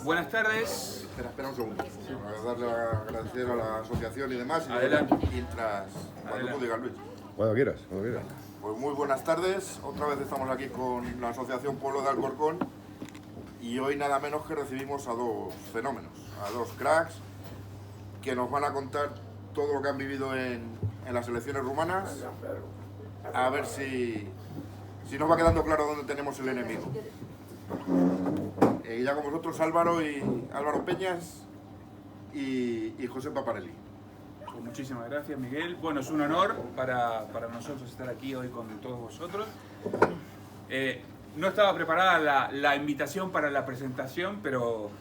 Buenas tardes. Espera un segundo. Para agradecer a la asociación y demás. Adelante. Mientras, cuando tú digas, Luis. Cuando quieras, cuando quieras. Pues muy buenas tardes. Otra vez estamos aquí con la Asociación Pueblo de Alcorcón. Y hoy nada menos que recibimos a dos fenómenos, a dos cracks, que nos van a contar todo lo que han vivido en las elecciones rumanas. A ver si nos va quedando claro dónde tenemos el enemigo. Y ya con vosotros Álvaro Peñas y José Paparelli. Pues muchísimas gracias, Miguel. Bueno, es un honor para nosotros estar aquí hoy con todos vosotros. No estaba preparada la invitación para la presentación, pero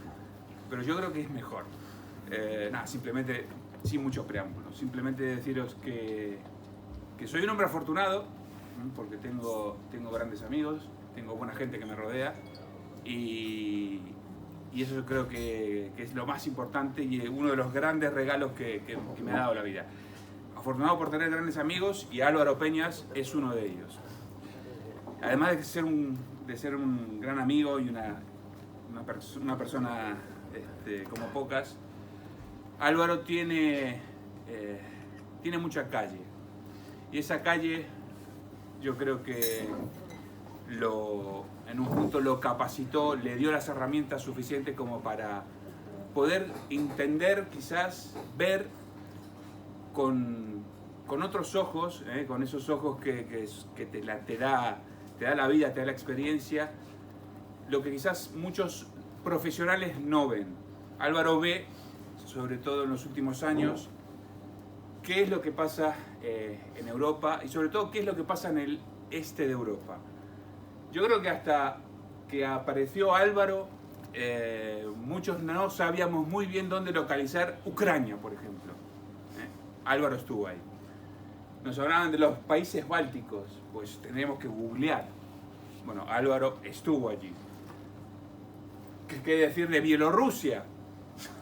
yo creo que es mejor. Nada, simplemente, sin muchos preámbulos, simplemente deciros que soy un hombre afortunado, porque tengo grandes amigos, tengo buena gente que me rodea, y eso yo creo que es lo más importante y uno de los grandes regalos que me ha dado la vida. Afortunado por tener grandes amigos, y Álvaro Peñas es uno de ellos. Además de ser un gran amigo y una persona como pocas, Álvaro tiene mucha calle. Y esa calle yo creo que en un punto lo capacitó, le dio las herramientas suficientes como para poder entender, quizás ver con otros ojos, con esos ojos que te da la vida, te da la experiencia, lo que quizás muchos profesionales no ven. Álvaro ve, sobre todo en los últimos años, qué es lo que pasa en Europa y sobre todo qué es lo que pasa en el este de Europa. Yo creo que hasta que apareció Álvaro, muchos no sabíamos muy bien dónde localizar Ucrania, por ejemplo. Álvaro estuvo ahí. Nos hablaban de los países bálticos, pues tenemos que googlear. Bueno, Álvaro estuvo allí. ¿Qué decir de Bielorrusia?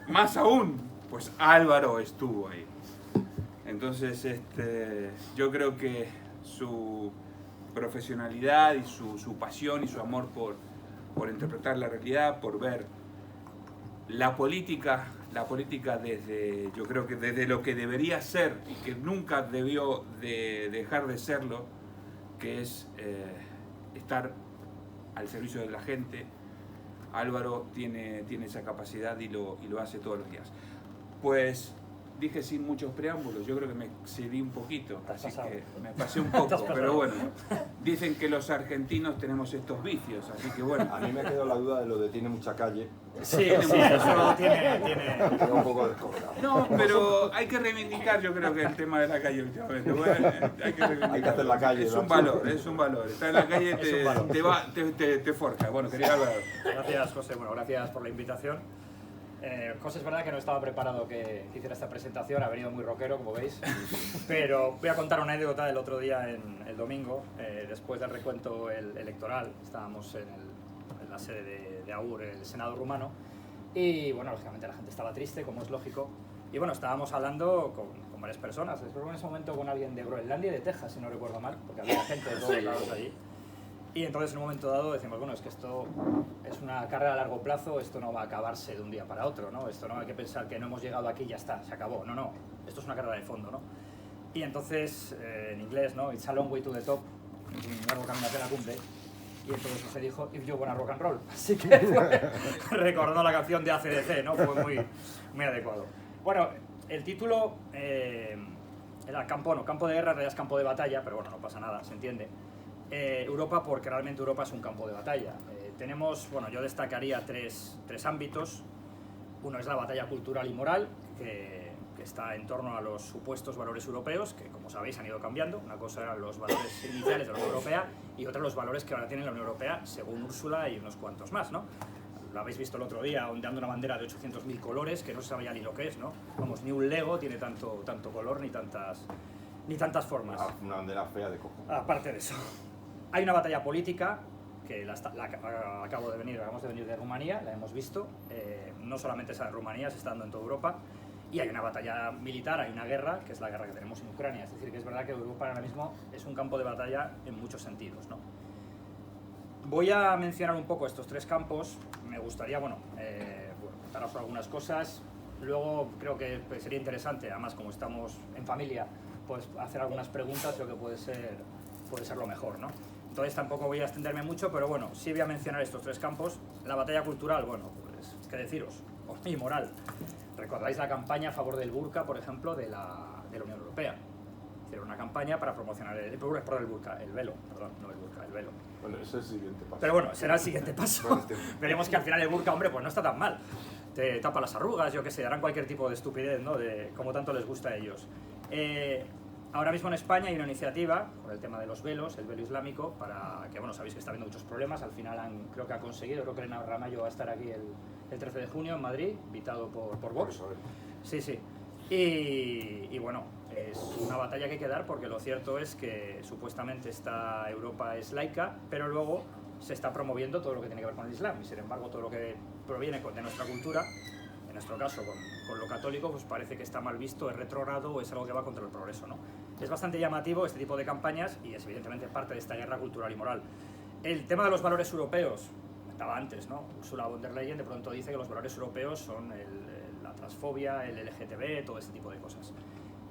Más aún, pues Álvaro estuvo ahí. Entonces, yo creo que su profesionalidad y su pasión y su amor por interpretar la realidad, por ver la política desde, yo creo que desde lo que debería ser y que nunca debió de dejar de serlo, que es estar al servicio de la gente. Álvaro tiene esa capacidad y lo hace todos los días. Pues dije sin muchos preámbulos, yo creo que me excedí un poquito, así que me pasé un poco, pero bueno, dicen que los argentinos tenemos estos vicios, así que bueno. A mí me quedó la duda de lo de tiene mucha calle. Sí, eso tiene... Me quedó un poco descolgado. No, pero hay que reivindicar, yo creo que el tema de la calle últimamente. Bueno, hay que hacer la calle. Es un valor. Estar en la calle te forja. Bueno, quería hablar. Gracias, José. Bueno, gracias por la invitación. José, es verdad que no estaba preparado que hiciera esta presentación, ha venido muy rockero, como veis, pero voy a contar una anécdota del otro día, el domingo, después del recuento electoral. Estábamos en la sede de AUR, el Senado rumano, y bueno, lógicamente la gente estaba triste, como es lógico, y bueno, estábamos hablando con varias personas, después en ese momento con alguien de Groenlandia y de Texas, si no recuerdo mal, porque había gente de todos lados allí. Y entonces en un momento dado decimos, bueno, es que esto es una carrera a largo plazo, esto no va a acabarse de un día para otro, ¿no? Esto no hay que pensar que no hemos llegado aquí y ya está, se acabó. No, esto es una carrera de fondo, ¿no? Y entonces, en inglés, ¿no? It's a long way to the top, un largo camino hacia la cumbre. Y entonces se dijo, if you wanna rock and roll. Así que fue recordando la canción de AC/DC, ¿no? Fue muy adecuado. Bueno, el título era campo de guerra, en realidad es campo de batalla, pero bueno, no pasa nada, se entiende. Europa, porque realmente Europa es un campo de batalla. Tenemos, bueno, yo destacaría tres ámbitos. Uno es la batalla cultural y moral, que está en torno a los supuestos valores europeos, que como sabéis han ido cambiando. Una cosa eran los valores iniciales de la Unión Europea y otra los valores que ahora tiene la Unión Europea, según Úrsula y unos cuantos más, ¿no? Lo habéis visto el otro día, ondeando una bandera de 800.000 colores, que no se sabía ni lo que es, ¿no? Vamos, ni un Lego tiene tanto color ni tantas formas. Una bandera fea de cojo. Aparte de eso. Hay una batalla política que acabamos de venir de Rumanía, la hemos visto, no solamente esa de Rumanía, se está dando en toda Europa, y hay una batalla militar, hay una guerra, que es la guerra que tenemos en Ucrania, es decir, que es verdad que Europa ahora mismo es un campo de batalla en muchos sentidos, ¿no? Voy a mencionar un poco estos tres campos, me gustaría, bueno, contaros algunas cosas. Luego creo que pues, sería interesante, además como estamos en familia, pues hacer algunas preguntas, creo que puede ser lo mejor, ¿no? Entonces tampoco voy a extenderme mucho, pero bueno, sí voy a mencionar estos tres campos. La batalla cultural, bueno, pues qué deciros, y moral. ¿Recordáis la campaña a favor del burka, por ejemplo, de la Unión Europea? Hicieron una campaña para promocionar el velo, perdón, no el burka, el velo. Bueno, ese es el siguiente paso. Pero bueno, será el siguiente paso. Veremos que al final el burka, hombre, pues no está tan mal. Te tapa las arrugas, yo qué sé, harán cualquier tipo de estupidez, ¿no? Como tanto les gusta a ellos. Ahora mismo en España hay una iniciativa con el tema de los velos, el velo islámico, para que, bueno, sabéis que está habiendo muchos problemas, al final creo que ha conseguido, creo que Elena Ramallo va a estar aquí el 13 de junio en Madrid, invitado por Vox. Sí, sí. Y bueno, es una batalla que hay que dar porque lo cierto es que supuestamente esta Europa es laica, pero luego se está promoviendo todo lo que tiene que ver con el Islam y sin embargo todo lo que proviene de nuestra cultura, en nuestro caso con lo católico, pues parece que está mal visto, es retrógrado o es algo que va contra el progreso, ¿no? Es bastante llamativo este tipo de campañas y es evidentemente parte de esta guerra cultural y moral. El tema de los valores europeos, estaba antes, ¿no? Ursula von der Leyen de pronto dice que los valores europeos son la transfobia, el LGTB, todo ese tipo de cosas.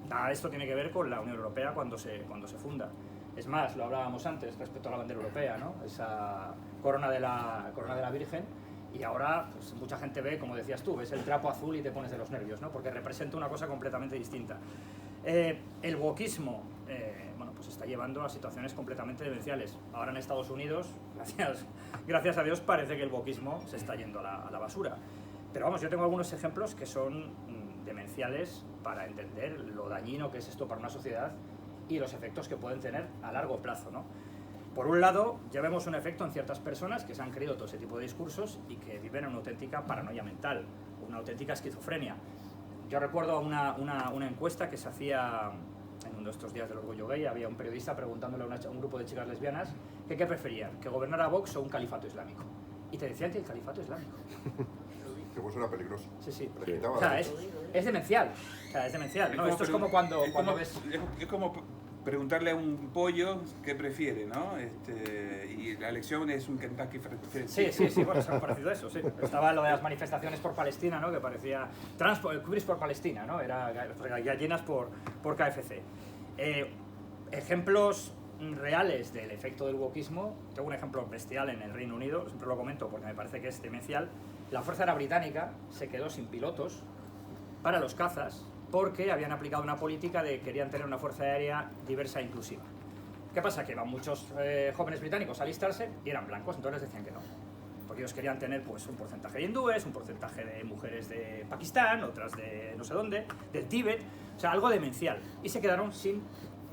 Nada de esto tiene que ver con la Unión Europea cuando se funda. Es más, lo hablábamos antes respecto a la bandera europea, ¿no? Esa corona de la Virgen, y ahora pues, mucha gente ve, como decías tú, ves el trapo azul y te pones de los nervios, ¿no? Porque representa una cosa completamente distinta. El wokismo, bueno, pues está llevando a situaciones completamente demenciales. Ahora en Estados Unidos, gracias a Dios, parece que el wokismo se está yendo a la basura. Pero vamos, yo tengo algunos ejemplos que son demenciales para entender lo dañino que es esto para una sociedad y los efectos que pueden tener a largo plazo, ¿no? Por un lado, ya vemos un efecto en ciertas personas que se han creído todo ese tipo de discursos y que viven una auténtica paranoia mental, una auténtica esquizofrenia. Yo recuerdo una encuesta que se hacía en uno de estos días del orgullo gay, había un periodista preguntándole a un grupo de chicas lesbianas que qué preferían, que gobernara Vox o un califato islámico. Y te decían que el califato islámico. Que pues era peligroso. Sí, sí. O sea, es demencial. O sea, es demencial, ¿no? Esto es como cuando ves... Es como preguntarle a un pollo qué prefiere, ¿no? Y la elección es un Kentucky Fried Chicken. Sí, bueno, es algo parecido a eso, sí. Estaba lo de las manifestaciones por Palestina, ¿no? Que parecía... Cubris por Palestina, ¿no? Era gallinas por KFC. Ejemplos reales del efecto del wokismo, tengo un ejemplo bestial en el Reino Unido, siempre lo comento porque me parece que es demencial. La Fuerza Aérea Británica se quedó sin pilotos para los cazas porque habían aplicado una política de que querían tener una fuerza aérea diversa e inclusiva. ¿Qué pasa? Que iban muchos jóvenes británicos a alistarse y eran blancos, entonces les decían que no. Porque ellos querían tener pues, un porcentaje de hindúes, un porcentaje de mujeres de Pakistán, otras de no sé dónde, del Tíbet, o sea, algo demencial. Y se quedaron sin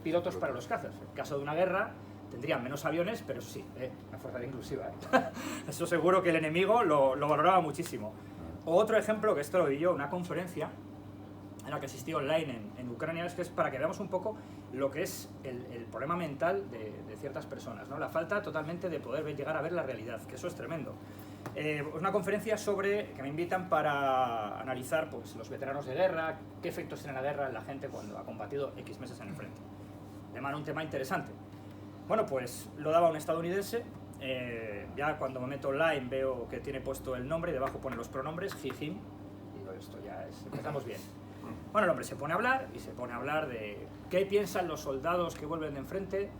pilotos para los cazas. En caso de una guerra tendrían menos aviones, pero sí, una fuerza aérea inclusiva. Eso seguro que el enemigo lo valoraba muchísimo. Otro ejemplo, que esto lo vi yo, una conferencia en la que asistí online en Ucrania, es que es para que veamos un poco lo que es el problema mental de ciertas personas, ¿no? La falta totalmente de poder llegar a ver la realidad, que eso es tremendo. Una conferencia que me invitan para analizar pues, los veteranos de guerra, qué efectos tiene la guerra en la gente cuando ha combatido X meses en el frente. Además, un tema interesante. Bueno, pues lo daba un estadounidense. Ya cuando me meto online veo que tiene puesto el nombre y debajo pone los pronombres, he, him. Y digo, esto ya es, empezamos bien. Bueno, el hombre se pone a hablar y se pone a hablar de qué piensan los soldados que vuelven de enfrente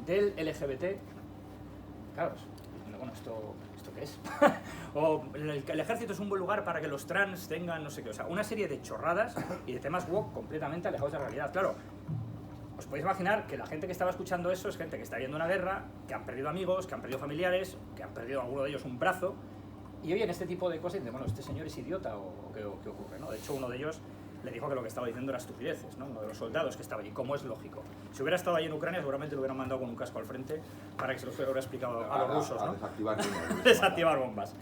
del LGBT. Claro, bueno, ¿esto qué es? O el ejército es un buen lugar para que los trans tengan no sé qué. O sea, una serie de chorradas y de temas woke completamente alejados de la realidad. Claro, os podéis imaginar que la gente que estaba escuchando eso es gente que está viendo una guerra, que han perdido amigos, que han perdido familiares, que han perdido alguno de ellos un brazo, y oyen este tipo de cosas y dicen, bueno, ¿este señor es idiota o qué ocurre? ¿No? De hecho, uno de ellos le dijo que lo que estaba diciendo era estupideces, ¿no? Uno de los soldados que estaba allí, como es lógico. Si hubiera estado allí en Ucrania, seguramente lo hubieran mandado con un casco al frente para que se los hubiera explicado a los rusos, ¿no? Desactivar bombas.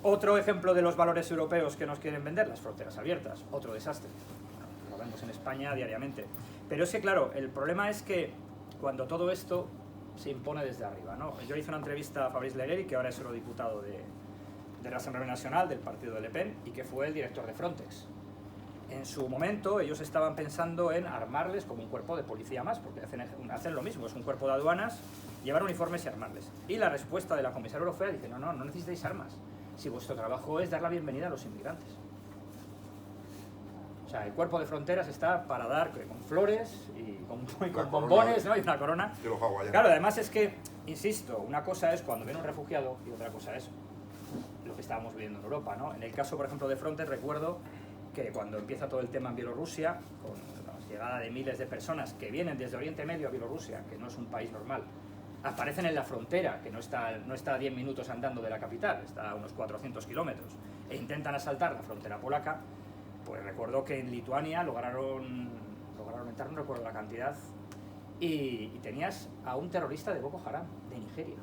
Otro ejemplo de los valores europeos que nos quieren vender, las fronteras abiertas, otro desastre. Lo vemos en España diariamente. Pero es que, claro, el problema es que cuando todo esto se impone desde arriba, ¿no? Yo hice una entrevista a Fabrice Leggeri, que ahora es eurodiputado de la Asamblea Nacional del partido de Le Pen y que fue el director de Frontex. En su momento ellos estaban pensando en armarles como un cuerpo de policía más, porque hacen lo mismo, es un cuerpo de aduanas, llevar uniformes y armarles. Y la respuesta de la comisaria europea dice, no necesitáis armas. si vuestro trabajo es dar la bienvenida a los inmigrantes. O sea, el cuerpo de fronteras está para dar con flores y con bombones, ¿no? Y una corona. Que los hawaianos. Claro, además es que, insisto, una cosa es cuando viene un refugiado y otra cosa es lo que estábamos viviendo en Europa, ¿no? En el caso, por ejemplo, de Frontex, recuerdo que cuando empieza todo el tema en Bielorrusia, con la llegada de miles de personas que vienen desde Oriente Medio a Bielorrusia, que no es un país normal, aparecen en la frontera, que no está a 10 minutos andando de la capital, está a unos 400 kilómetros, e intentan asaltar la frontera polaca, pues recuerdo que en Lituania lograron entrar, no recuerdo la cantidad, y tenías a un terrorista de Boko Haram, de Nigeria.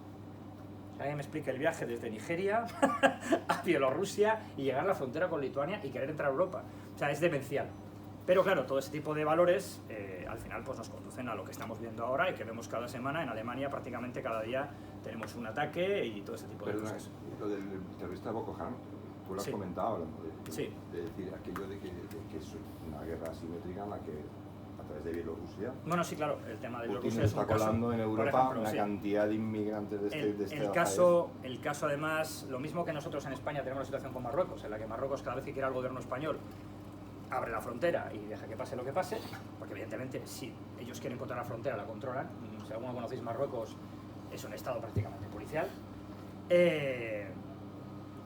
Que alguien me explique el viaje desde Nigeria a Bielorrusia y llegar a la frontera con Lituania y querer entrar a Europa. O sea, es demencial. Pero claro, todo ese tipo de valores al final pues nos conducen a lo que estamos viendo ahora y que vemos cada semana. En Alemania prácticamente cada día tenemos un ataque y todo ese tipo de cosas. Lo del terrorista Boko Haram, tú lo has comentado hablando de decir aquello de que es una guerra asimétrica en la que a través de Bielorrusia. Bueno, sí, claro, el tema de Putin Bielorrusia es un está colando en Europa ejemplo, una cantidad de inmigrantes de este el caso además, lo mismo que nosotros en España tenemos la situación con Marruecos, en la que Marruecos cada vez que quiera el gobierno español abre la frontera y deja que pase lo que pase, porque evidentemente si ellos quieren controlar la frontera la controlan. Si alguno conocéis Marruecos, es un estado prácticamente policial.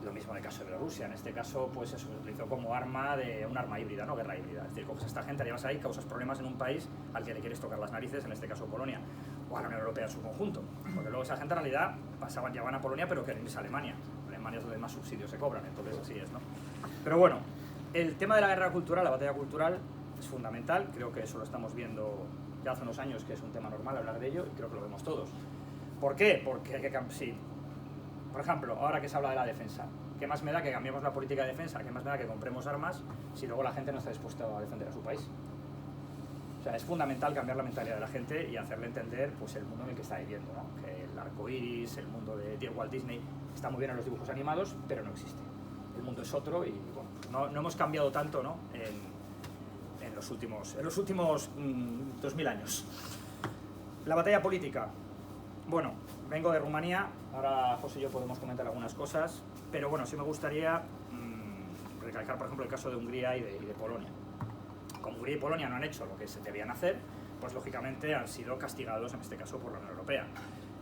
Lo mismo en el caso de Bielorrusia, en este caso pues eso, se utilizó como un arma híbrida, ¿no? Guerra híbrida. Es decir, coges a esta gente, la llevas ahí, causas problemas en un país al que le quieres tocar las narices, en este caso Polonia, o a la Unión Europea en su conjunto. Porque luego esa gente en realidad llevaban a Polonia pero querían irse a Alemania. Alemania es donde más subsidios se cobran, entonces así es, ¿no? Pero bueno, el tema de la guerra cultural, la batalla cultural, es fundamental. Creo que eso lo estamos viendo ya hace unos años, que es un tema normal hablar de ello, y creo que lo vemos todos. ¿Por qué? Porque hay que sí. Por ejemplo, ahora que se habla de la defensa, ¿qué más me da que cambiemos la política de defensa? ¿Qué más me da que compremos armas si luego la gente no está dispuesta a defender a su país? O sea, es fundamental cambiar la mentalidad de la gente y hacerle entender pues, el mundo en el que está viviendo, ¿no? Que el arco iris, el mundo de Walt Disney, está muy bien en los dibujos animados, pero no existe. El mundo es otro y bueno, no hemos cambiado tanto, ¿no? en los últimos 2000 años. La batalla política. Bueno, vengo de Rumanía, ahora José y yo podemos comentar algunas cosas, pero bueno, sí me gustaría recalcar, por ejemplo, el caso de Hungría y de Polonia. Como Hungría y Polonia no han hecho lo que se debían hacer, pues lógicamente han sido castigados, en este caso, por la Unión Europea.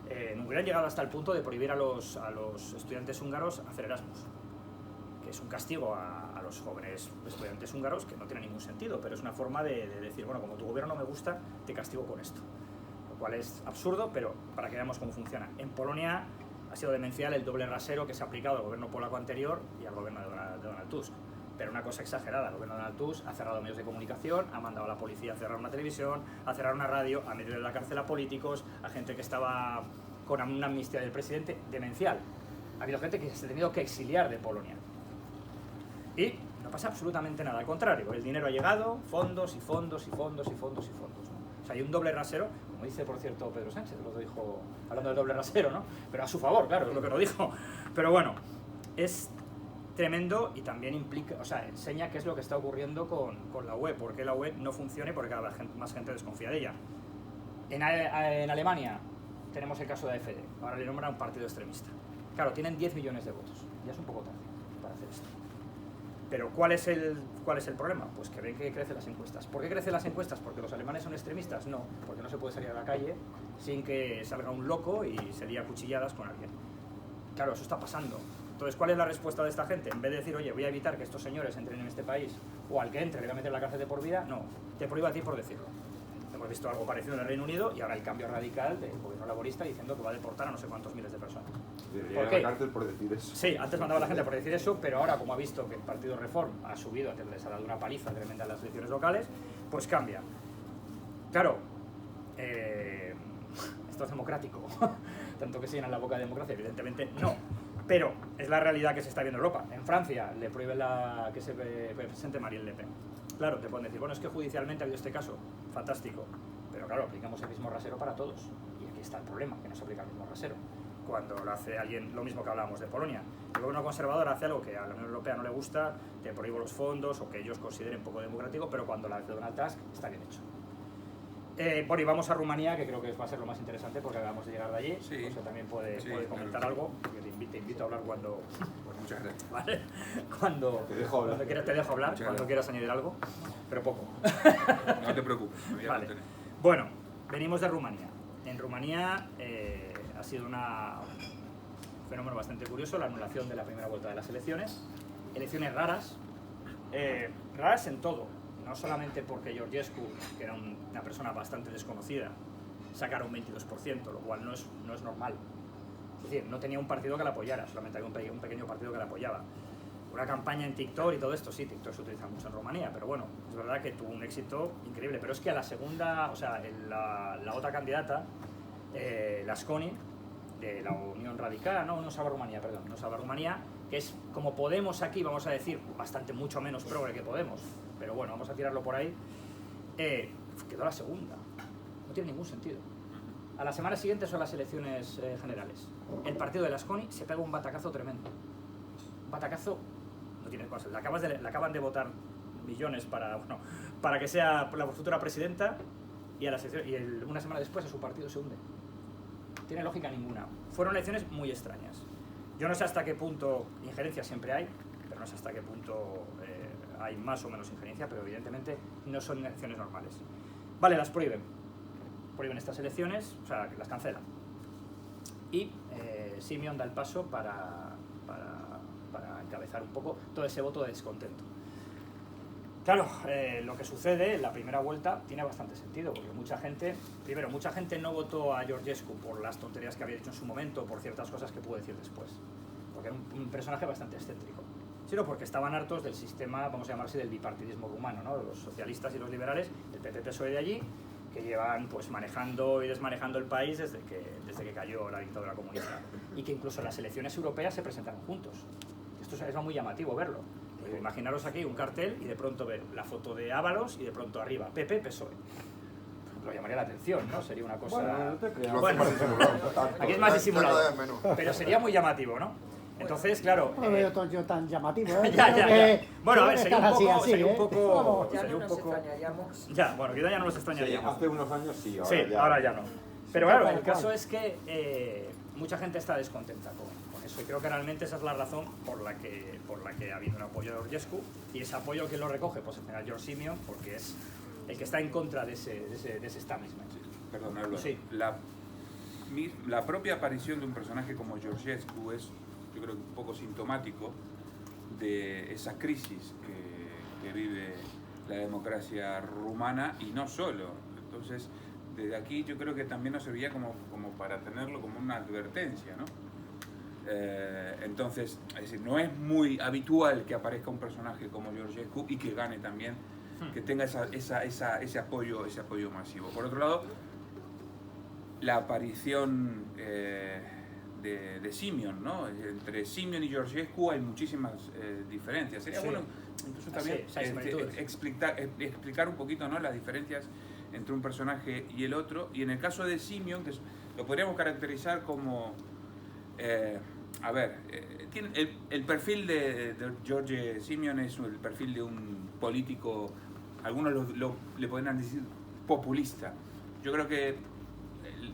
En Hungría han llegado hasta el punto de prohibir a los estudiantes húngaros hacer Erasmus, que es un castigo a los jóvenes estudiantes húngaros que no tiene ningún sentido, pero es una forma de decir, bueno, como tu gobierno no me gusta, te castigo con esto. Lo cual es absurdo, pero para que veamos cómo funciona. En Polonia ha sido demencial el doble rasero que se ha aplicado al gobierno polaco anterior y al gobierno de Donald Tusk. Pero una cosa exagerada, el gobierno de Donald Tusk ha cerrado medios de comunicación, ha mandado a la policía a cerrar una televisión, a cerrar una radio, a meter en la cárcel a políticos, a gente que estaba con una amnistía del presidente, demencial. Ha habido gente que se ha tenido que exiliar de Polonia. Y no pasa absolutamente nada, al contrario, el dinero ha llegado, fondos y fondos y fondos y fondos y fondos, ¿no? O sea, hay un doble rasero, como dice por cierto Pedro Sánchez, lo dijo hablando del doble rasero, ¿no? Pero a su favor, claro, es lo que lo dijo. Pero bueno, es tremendo y también implica, o sea, enseña qué es lo que está ocurriendo con la UE, por qué la UE no funciona y por qué cada vez más gente desconfía de ella. En Alemania tenemos el caso de AfD, ahora le nombran un partido extremista. Claro, tienen 10 millones de votos, ya es un poco tarde para hacer esto. Pero ¿cuál es el problema? Pues que ven que crecen las encuestas. ¿Por qué crecen las encuestas? ¿Porque los alemanes son extremistas? No, porque no se puede salir a la calle sin que salga un loco y se lía cuchilladas con alguien. Claro, eso está pasando. Entonces, ¿cuál es la respuesta de esta gente? En vez de decir, oye, voy a evitar que estos señores entren en este país, o al que entre le voy a meter en la cárcel de por vida, no, te prohíbo a ti por decirlo. Hemos visto algo parecido en el Reino Unido y ahora el cambio radical del gobierno laborista diciendo que va a deportar a no sé cuántos miles de personas. Debería ir a la cárcel por decir eso. Sí, antes mandaba a la gente por decir eso, pero ahora como ha visto que el partido Reform ha subido, les ha dado una paliza tremenda en las elecciones locales, pues cambia. Claro, esto es democrático, tanto que se llena la boca de democracia, evidentemente no. Pero es la realidad que se está viendo en Europa. En Francia le prohíben que se presente Marine Le Pen. Claro, te pueden decir, bueno, es que judicialmente ha habido este caso, fantástico, pero claro, aplicamos el mismo rasero para todos. Y aquí está el problema, que no se aplica el mismo rasero. Cuando lo hace alguien, lo mismo que hablábamos de Polonia, el gobierno conservador hace algo que a la Unión Europea no le gusta, te prohíbo los fondos o que ellos consideren poco democrático, pero cuando lo hace Donald Tusk está bien hecho. Bueno, y vamos a Rumanía, que creo que va a ser lo más interesante porque acabamos de llegar de allí. Sí. José también puede Sí, comentar claro. algo, porque te invito a hablar cuando... Pues muchas gracias. ¿Vale? Cuando Te dejo hablar. cuando quieras, te dejo hablar, Muchas cuando gracias. quieras añadir algo, pero poco. No te preocupes, me voy a Vale. contener. Bueno, venimos de Rumanía. En Rumanía ha sido un fenómeno bastante curioso, la anulación de la primera vuelta de las elecciones. Elecciones raras, raras en todo, no solamente porque Georgescu, que era una persona bastante desconocida, sacara un 22%, lo cual no es normal. Es decir, no tenía un partido que la apoyara, solamente había un pequeño partido que la apoyaba. Una campaña en TikTok y todo esto, sí, TikTok se utiliza mucho en Rumanía, pero bueno, es verdad que tuvo un éxito increíble. Pero es que a la segunda, o sea, la otra candidata, la Asconi, de la Unión Radical, no Salva Rumanía, perdón, no Salva Rumanía, que es como Podemos aquí, vamos a decir, bastante mucho menos progre que Podemos, pero bueno, vamos a tirarlo por ahí, quedó la segunda. No tiene ningún sentido. A la semana siguiente son las elecciones generales. El partido de la Asconi se pega un batacazo tremendo. Un batacazo, no tiene cosas. La acaban de votar millones para que sea la futura presidenta y, una semana después a su partido se hunde. No tiene lógica ninguna. Fueron elecciones muy extrañas. Yo no sé hasta qué punto injerencia siempre hay, pero no sé hasta qué punto hay más o menos injerencia, pero evidentemente no son elecciones normales. Vale, las prohíben estas elecciones, o sea, las cancelan. Y Simeon da el paso para encabezar un poco todo ese voto de descontento. Claro, lo que sucede en la primera vuelta tiene bastante sentido, porque mucha gente no votó a Georgescu por las tonterías que había dicho en su momento, por ciertas cosas que pudo decir después, porque era un personaje bastante excéntrico, sino porque estaban hartos del sistema, vamos a llamarse, del bipartidismo rumano, ¿no? De los socialistas y los liberales, el PP-PSOE de allí, que llevan pues manejando y desmanejando el país desde que cayó la dictadura comunista, y que incluso en las elecciones europeas se presentaron juntos. Esto es muy llamativo verlo. Imaginaros aquí un cartel y de pronto ver la foto de Ábalos y de pronto arriba PP-PSOE. Lo llamaría la atención, ¿no? Sería una cosa... Bueno, no te creas. Bueno, aquí es más disimulado, Cada vez menos. pero sería muy llamativo, ¿no? Entonces, claro... No lo veo yo tan llamativo, ¿eh? Ya. Bueno, a ver, sería sería un poco... Ya sería no un nos poco... extrañaríamos. Ya, bueno, quizá ya no nos Sí, extrañaríamos. hace unos años sí, ahora Sí, ya. ahora ya no. Pero claro, tal el cual. caso es que mucha gente está descontenta con eso, y creo que realmente esa es la razón por la que ha habido un apoyo de Georgescu, y ese apoyo que lo recoge, pues al final George Simeon, porque es el que está en contra de ese establishment. Perdón, Álvaro. Sí. La propia aparición de un personaje como Georgescu es, yo creo, un poco sintomático de esa crisis que vive la democracia rumana, y no solo. Entonces, desde aquí yo creo que también nos servía como para tenerlo como una advertencia, ¿no? Entonces, es decir, no es muy habitual que aparezca un personaje como Georgescu y que gane también, que tenga ese apoyo masivo. Por otro lado, la aparición de Simeon, ¿no? Entre Simeon y Georgescu hay muchísimas diferencias. Sería Sí. bueno incluso también Sí, hay similitudes. explicar un poquito, ¿no?, las diferencias entre un personaje y el otro. Y en el caso de Simeon, que lo podríamos caracterizar como... tiene el perfil de George Simeon es el perfil de un político, algunos le podrían decir populista. Yo creo que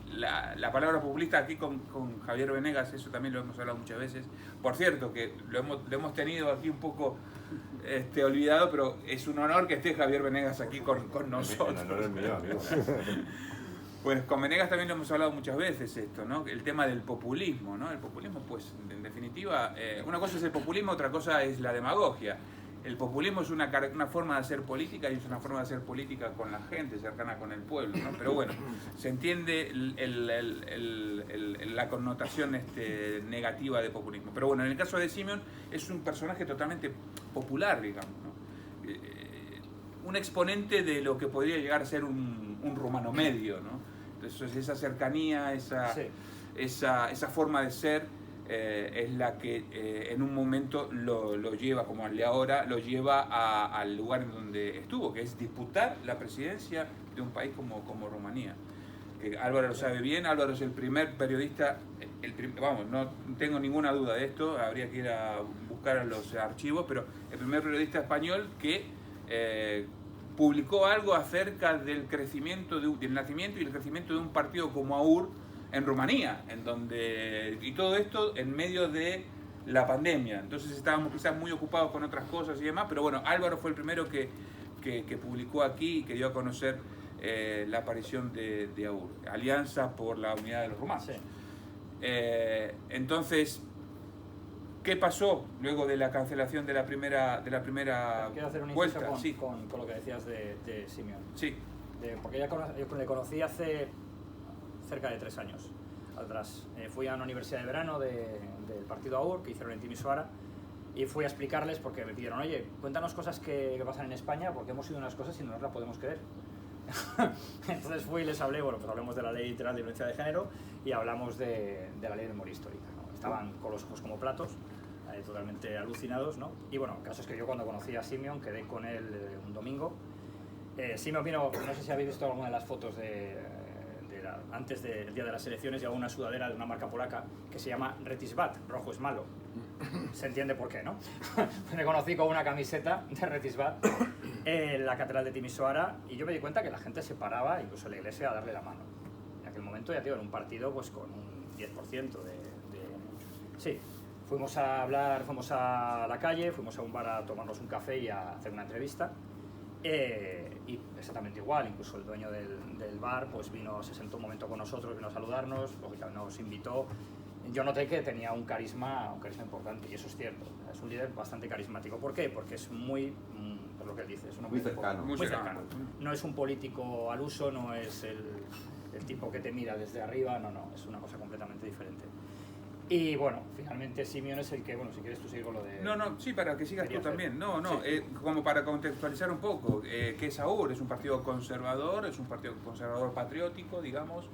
la palabra populista aquí con Javier Venegas, eso también lo hemos hablado muchas veces. Por cierto, que lo hemos tenido aquí un poco olvidado, pero es un honor que esté Javier Venegas aquí con nosotros. El honor es mío, amigo. Pues con Venegas también lo hemos hablado muchas veces esto, ¿no? El tema del populismo, ¿no? El populismo, pues, en definitiva, una cosa es el populismo, otra cosa es la demagogia. El populismo es una forma de hacer política, y es una forma de hacer política con la gente, cercana con el pueblo, ¿no? Pero bueno, se entiende la connotación negativa de populismo. Pero bueno, en el caso de Simeon es un personaje totalmente popular, digamos, ¿no? Un exponente de lo que podría llegar a ser un rumano medio, ¿no? Entonces esa cercanía, esa forma de ser es la que en un momento lo lleva, como el de ahora, lo lleva al lugar en donde estuvo, que es disputar la presidencia de un país como Rumanía. Que Álvaro lo sabe bien. Álvaro es el primer periodista, vamos, no tengo ninguna duda de esto, habría que ir a buscar los archivos, pero el primer periodista español que publicó algo acerca del crecimiento, del nacimiento y el crecimiento de un partido como AUR en Rumanía, y todo esto en medio de la pandemia. Entonces estábamos quizás muy ocupados con otras cosas y demás, pero bueno, Álvaro fue el primero que publicó aquí y que dio a conocer la aparición de AUR, Alianza por la Unidad de los Rumanos. Sí. Entonces, ¿qué pasó luego de la cancelación de la primera Quiero hacer un vuelta? Inciso con lo que decías de Simeón. Sí. Porque yo le conocí hace cerca de 3 años atrás. Fui a una universidad de verano del partido AUR que hicieron en Timisoara y fui a explicarles porque me pidieron, oye, cuéntanos cosas que pasan en España porque hemos ido unas cosas y no nos las podemos creer. Entonces fui y les hablé, bueno, pues hablamos de la ley literal de violencia de género y hablamos de la ley de memoria histórica, ¿no? Estaban con los ojos como platos, totalmente alucinados, ¿no? Y bueno, el caso es que yo cuando conocí a Simeón quedé con él un domingo. Simeón vino, no sé si habéis visto alguna de las fotos antes del día de las elecciones, llevaba una sudadera de una marca polaca que se llama Retisbat, rojo es malo. Se entiende por qué, ¿no? Me conocí con una camiseta de Retisbat en la catedral de Timisoara y yo me di cuenta que la gente se paraba, incluso en la iglesia, a darle la mano. En aquel momento, ya digo, en un partido pues con un 10% Sí, fuimos a hablar, fuimos a la calle, fuimos a un bar a tomarnos un café y a hacer una entrevista. Y exactamente igual, incluso el dueño del bar pues se sentó un momento con nosotros, vino a saludarnos, lógicamente nos invitó. Yo noté que tenía un carisma importante y eso es cierto, es un líder bastante carismático. ¿Por qué? Porque es muy, por lo que él dice, es muy cercano. Muy cercano. No es un político al uso, no es el tipo que te mira desde arriba, no, es una cosa completamente diferente. Y bueno, finalmente Simeón es el que, bueno, si quieres tú sigue con lo de... No, sí, para que sigas tú también. Sí. Como para contextualizar un poco, ¿qué es AUR? Es un partido conservador patriótico, digamos,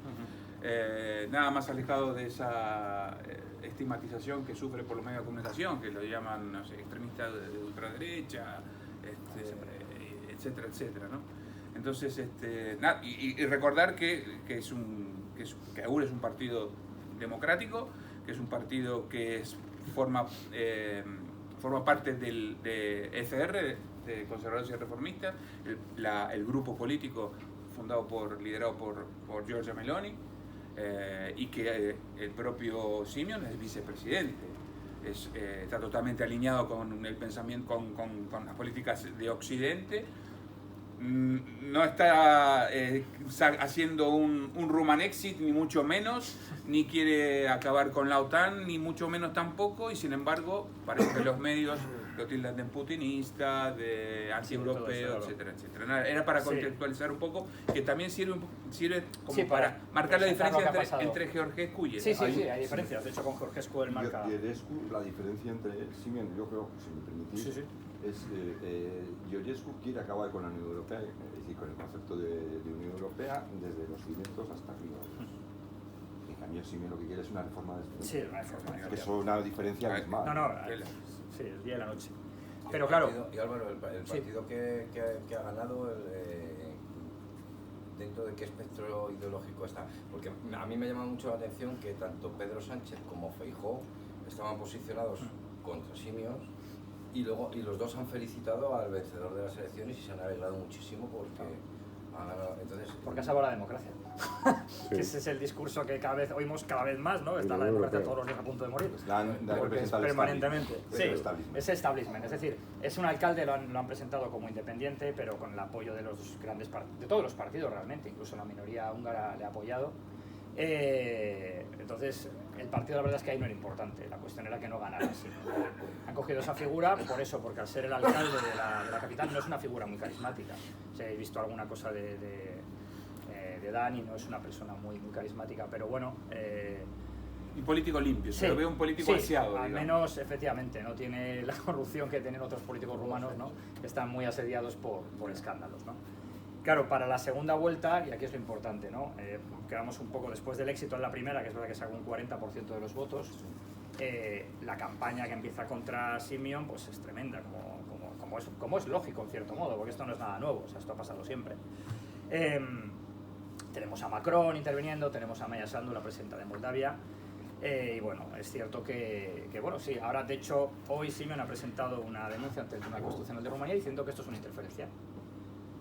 nada más alejado de esa estigmatización que sufre por los medios de comunicación, que lo llaman, no sé, extremistas de ultraderecha, etcétera, etcétera, ¿no? Entonces, y recordar que AUR es un partido democrático, que es un partido que forma parte de ECR, de Conservadores y Reformistas, el grupo político liderado por Giorgia Meloni, y que el propio Simeón es vicepresidente. Está totalmente alineado con el pensamiento, con las políticas de Occidente. No está haciendo un Rumanexit, ni mucho menos, ni quiere acabar con la OTAN, ni mucho menos tampoco, y sin embargo parece que los medios lo tildan de putinista, de anti-europeo, etcétera, etcétera. Era para contextualizar un poco, que también sirve como para marcar la diferencia entre Georgescu y él. Sí, hay diferencias. De hecho, con Georgescu él marca... Georgescu, la diferencia entre Simeón, yo creo, si me permitís, es Georgescu quiere acabar con la Unión Europea, es decir, con el concepto de Unión Europea desde los cimientos hasta arriba. En cambio, Simeón lo que quiere es una reforma de este. Sí, una reforma. Que es una diferencia abismal. Sí, el día y la noche. Pero claro... Y Álvaro, el partido que ha ganado, ¿dentro de qué espectro ideológico está? Porque a mí me llama mucho la atención que tanto Pedro Sánchez como Feijóo estaban posicionados contra Simeón, y los dos han felicitado al vencedor de las elecciones y se han alegrado muchísimo porque ha ganado. Entonces, porque ha salvado la democracia. Sí. Ese es el discurso que oímos cada vez más, ¿no? Está la democracia todos los días a punto de morir. Porque es permanentemente. Sí, es establishment. Es decir, es un alcalde, lo han presentado como independiente, pero con el apoyo de de todos los partidos realmente, incluso la minoría húngara le ha apoyado. Entonces, el partido, la verdad es que ahí no era importante, la cuestión era que no ganara. ¿Sí? Han cogido esa figura porque al ser el alcalde de la capital no es una figura muy carismática. Si habéis visto alguna cosa de Dani, no es una persona muy carismática, pero bueno... Y político limpio, se lo ve un político aseado. Al menos, efectivamente, no tiene la corrupción que tienen otros políticos rumanos, ¿no? Que están muy asediados por escándalos, ¿no? Claro, para la segunda vuelta, y aquí es lo importante, ¿no? Quedamos un poco después del éxito en la primera, que es verdad que sacó un 40% de los votos. La campaña que empieza contra Simeón pues es tremenda, como es lógico en cierto modo, porque esto no es nada nuevo, o sea, esto ha pasado siempre. Tenemos a Macron interviniendo, tenemos a Maia Sandu, la presidenta de Moldavia, y bueno, es cierto que bueno, sí, ahora de hecho hoy Simeón ha presentado una denuncia ante el Tribunal Constitucional de Rumanía diciendo que esto es una interferencia.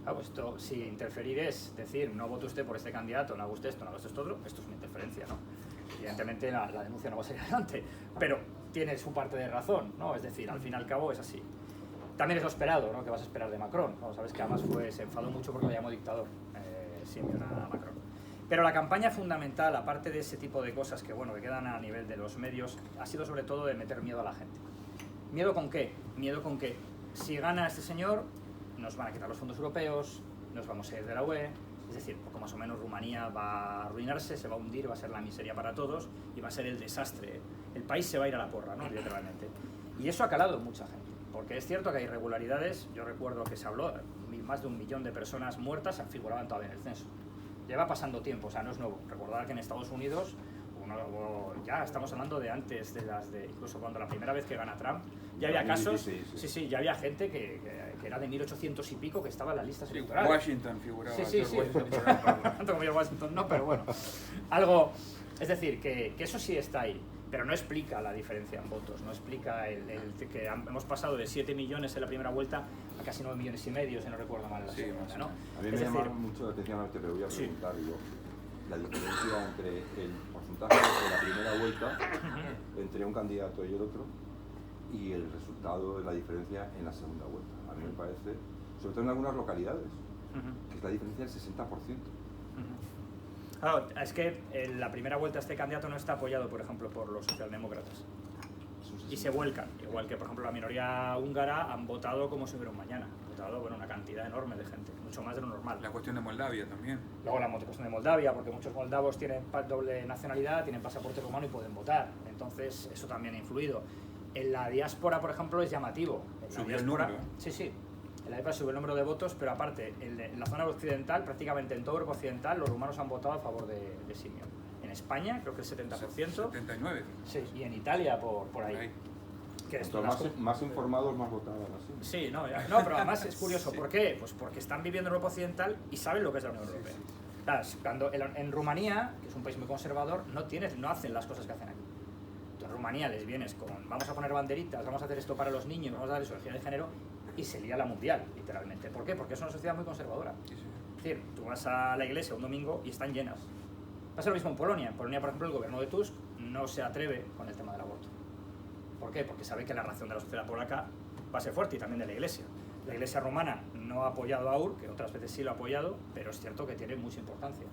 Pues esto, si interferir es decir, no vote usted por este candidato, no haga usted esto, no haga usted esto otro, esto es una interferencia, ¿no? Evidentemente la denuncia no va a salir adelante, pero tiene su parte de razón, ¿no? Es decir, al fin y al cabo es así. También es lo esperado, ¿no? ¿Qué vas a esperar de Macron? ¿No? Sabes que además se enfadó mucho porque lo llamó dictador, Simeón a Macron. Pero la campaña fundamental, aparte de ese tipo de cosas que, bueno, que quedan a nivel de los medios, ha sido sobre todo de meter miedo a la gente. ¿Miedo con qué? Miedo con que si gana este señor, nos van a quitar los fondos europeos, nos vamos a ir de la UE, es decir, poco más o menos Rumanía va a arruinarse, se va a hundir, va a ser la miseria para todos y va a ser el desastre. El país se va a ir a la porra, ¿no? Literalmente. Y eso ha calado en mucha gente, porque es cierto que hay irregularidades. Yo recuerdo que se habló, más de 1 millón de personas muertas figuraban todavía en el censo. Lleva pasando tiempo, o sea, no es nuevo. Recordar que en Estados Unidos, ya estamos hablando de antes, incluso cuando la primera vez que gana Trump, ya había casos, sí, ya había gente que era de 1800 y pico que estaba en las listas electorales. Washington figuraba. Sí. Tanto como yo Washington no, pero bueno. Algo, es decir, que eso sí está ahí, pero no explica la diferencia en votos, no explica que hemos pasado de 7 millones en la primera vuelta a casi 9 millones y medio, si no recuerdo mal, en la segunda, ¿no? A mí me llama mucho la atención, te voy a preguntar, digo, la diferencia entre el porcentaje de la primera vuelta entre un candidato y el otro y el resultado de la diferencia en la segunda vuelta. A mí me parece, sobre todo en algunas localidades, que es la diferencia del 60%. Claro, es que en la primera vuelta este candidato no está apoyado, por ejemplo, por los socialdemócratas. Y se vuelcan, igual que por ejemplo la minoría húngara han votado como si hubiera un mañana, han votado una cantidad enorme de gente, mucho más de lo normal. La cuestión de Moldavia también. Luego la cuestión de Moldavia, porque muchos moldavos tienen doble nacionalidad, tienen pasaporte rumano y pueden votar, entonces eso también ha influido. En la diáspora, por ejemplo, es llamativo. Subió el número. Sí. En la diáspora subió el número de votos, pero aparte, en la zona occidental, prácticamente en todo Europa occidental, los rumanos han votado a favor de Simeón. En España, creo que el 70%. 79. Sí, y en Italia por ahí. Que es más informados, más votaban así. Sí, pero además es curioso. ¿Por qué? Pues porque están viviendo en Europa occidental y saben lo que es la Unión Europea. Claro, cuando en Rumanía, que es un país muy conservador, no hacen las cosas que hacen aquí. Entonces, Rumanía les vienes con, vamos a poner banderitas, vamos a hacer esto para los niños, vamos a dar ideología de género, y se lía la mundial, literalmente. ¿Por qué? Porque es una sociedad muy conservadora. Es decir, tú vas a la iglesia un domingo y están llenas. Pasa lo mismo en Polonia. En Polonia, por ejemplo, el gobierno de Tusk no se atreve con el tema del aborto. ¿Por qué? Porque sabe que la reacción de la sociedad polaca va a ser fuerte, y también de la iglesia. La iglesia romana no ha apoyado a UR, que otras veces sí lo ha apoyado, pero es cierto que tiene mucha importancia.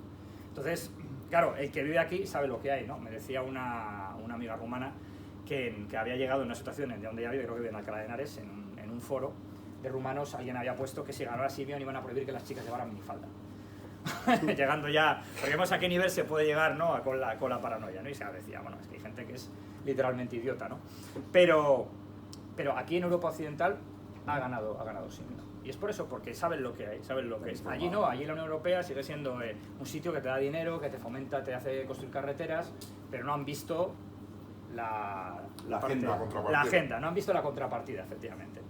Entonces, claro, el que vive aquí sabe lo que hay, ¿no? Me decía una amiga rumana que había llegado en una situación de donde ella vive, creo que vive en Alcalá de Henares, en un foro de rumanos, alguien había puesto que si ganara Simeón iban a prohibir que las chicas llevaran minifalda. Llegando ya, porque vemos a qué nivel se puede llegar, ¿no? con la paranoia, ¿no? Y se decía, bueno, es que hay gente que es literalmente idiota, ¿no? Pero aquí en Europa Occidental ha ganado Simeón. Y es por eso, porque saben lo que hay, saben lo que es. Allí no, allí la Unión Europea sigue siendo un sitio que te da dinero, que te fomenta, te hace construir carreteras, pero no han visto la agenda, no han visto la contrapartida, efectivamente.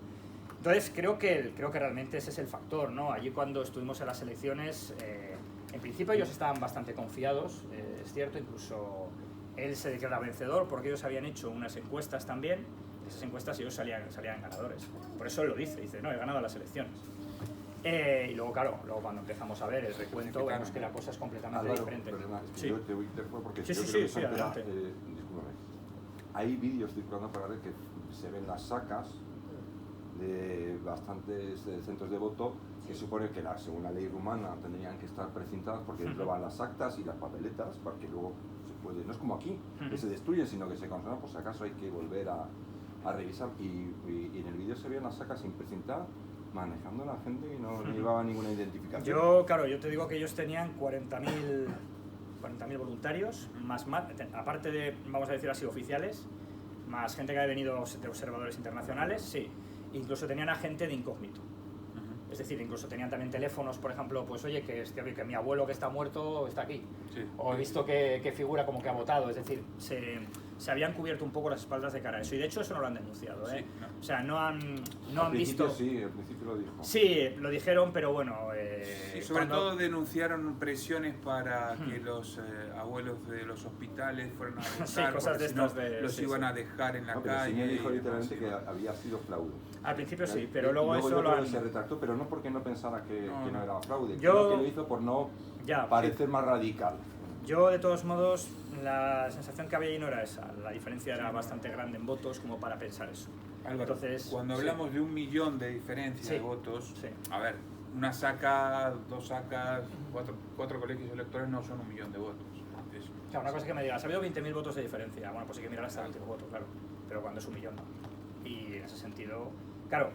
Entonces creo que realmente ese es el factor, ¿no? Allí cuando estuvimos en las elecciones, en principio ellos estaban bastante confiados, es cierto, incluso él se declara vencedor porque ellos habían hecho unas encuestas también, esas encuestas ellos salían ganadores. Por eso él lo dice, no, he ganado las elecciones. Y luego, claro, cuando empezamos a ver el recuento, vemos que la cosa es completamente diferente. Perdona, sí. Yo te voy a interrumpir porque sí, yo creo que adelante. discúlpame. Hay vídeos circulando por la red que se ven las sacas de bastantes centros de voto que supone que según la ley rumana tendrían que estar precintadas porque dentro van las actas y las papeletas para que luego se puede, no es como aquí, que se destruyen, sino que se conservan, por si acaso hay que volver a revisar y en el vídeo se veían las sacas sin precintar manejando a la gente y no llevaba ninguna identificación. Yo te digo que ellos tenían 40.000 voluntarios, aparte de, vamos a decir así, oficiales, más gente que había venido de observadores internacionales, sí. Incluso tenían a gente de incógnito. Es decir, incluso tenían también teléfonos, por ejemplo, pues oye, que mi abuelo que está muerto está aquí. Sí. O he visto que figura como que ha votado. Es decir, se habían cubierto un poco las espaldas de cara a eso. Y de hecho eso no lo han denunciado, ¿eh? Sí, no. O sea, no han Al principio visto... sí, al principio lo dijo. Sí, lo dijeron, pero bueno... Sí, sobre todo denunciaron presiones para que los abuelos de los hospitales fueran a votar, Sí, cosas porque de si no, estas de- los sí, iban sí. a dejar en la No, pero sí calle. me dijo y literalmente demás, que había sido fraude. Al principio sí, Y pero luego eso yo lo creo han... que se retractó, pero no porque no pensara que No, no no. era fraude. Yo- Creo que lo hizo por no Ya, parecer más radical. Yo, de todos modos, la sensación que había ahí no era esa. La diferencia era bastante grande en votos como para pensar eso. Álvaro, Entonces, cuando sí. hablamos de 1 millón de diferencia Sí, de votos, sí. a ver, una saca, 2 sacas, 4 colegios electorales no son 1 millón de votos. Es- Claro, una cosa es que me digas, ha habido 20.000 votos de diferencia. Bueno, pues hay que mirar hasta el último voto, claro. Pero cuando es 1 millón, no. Y en ese sentido, claro,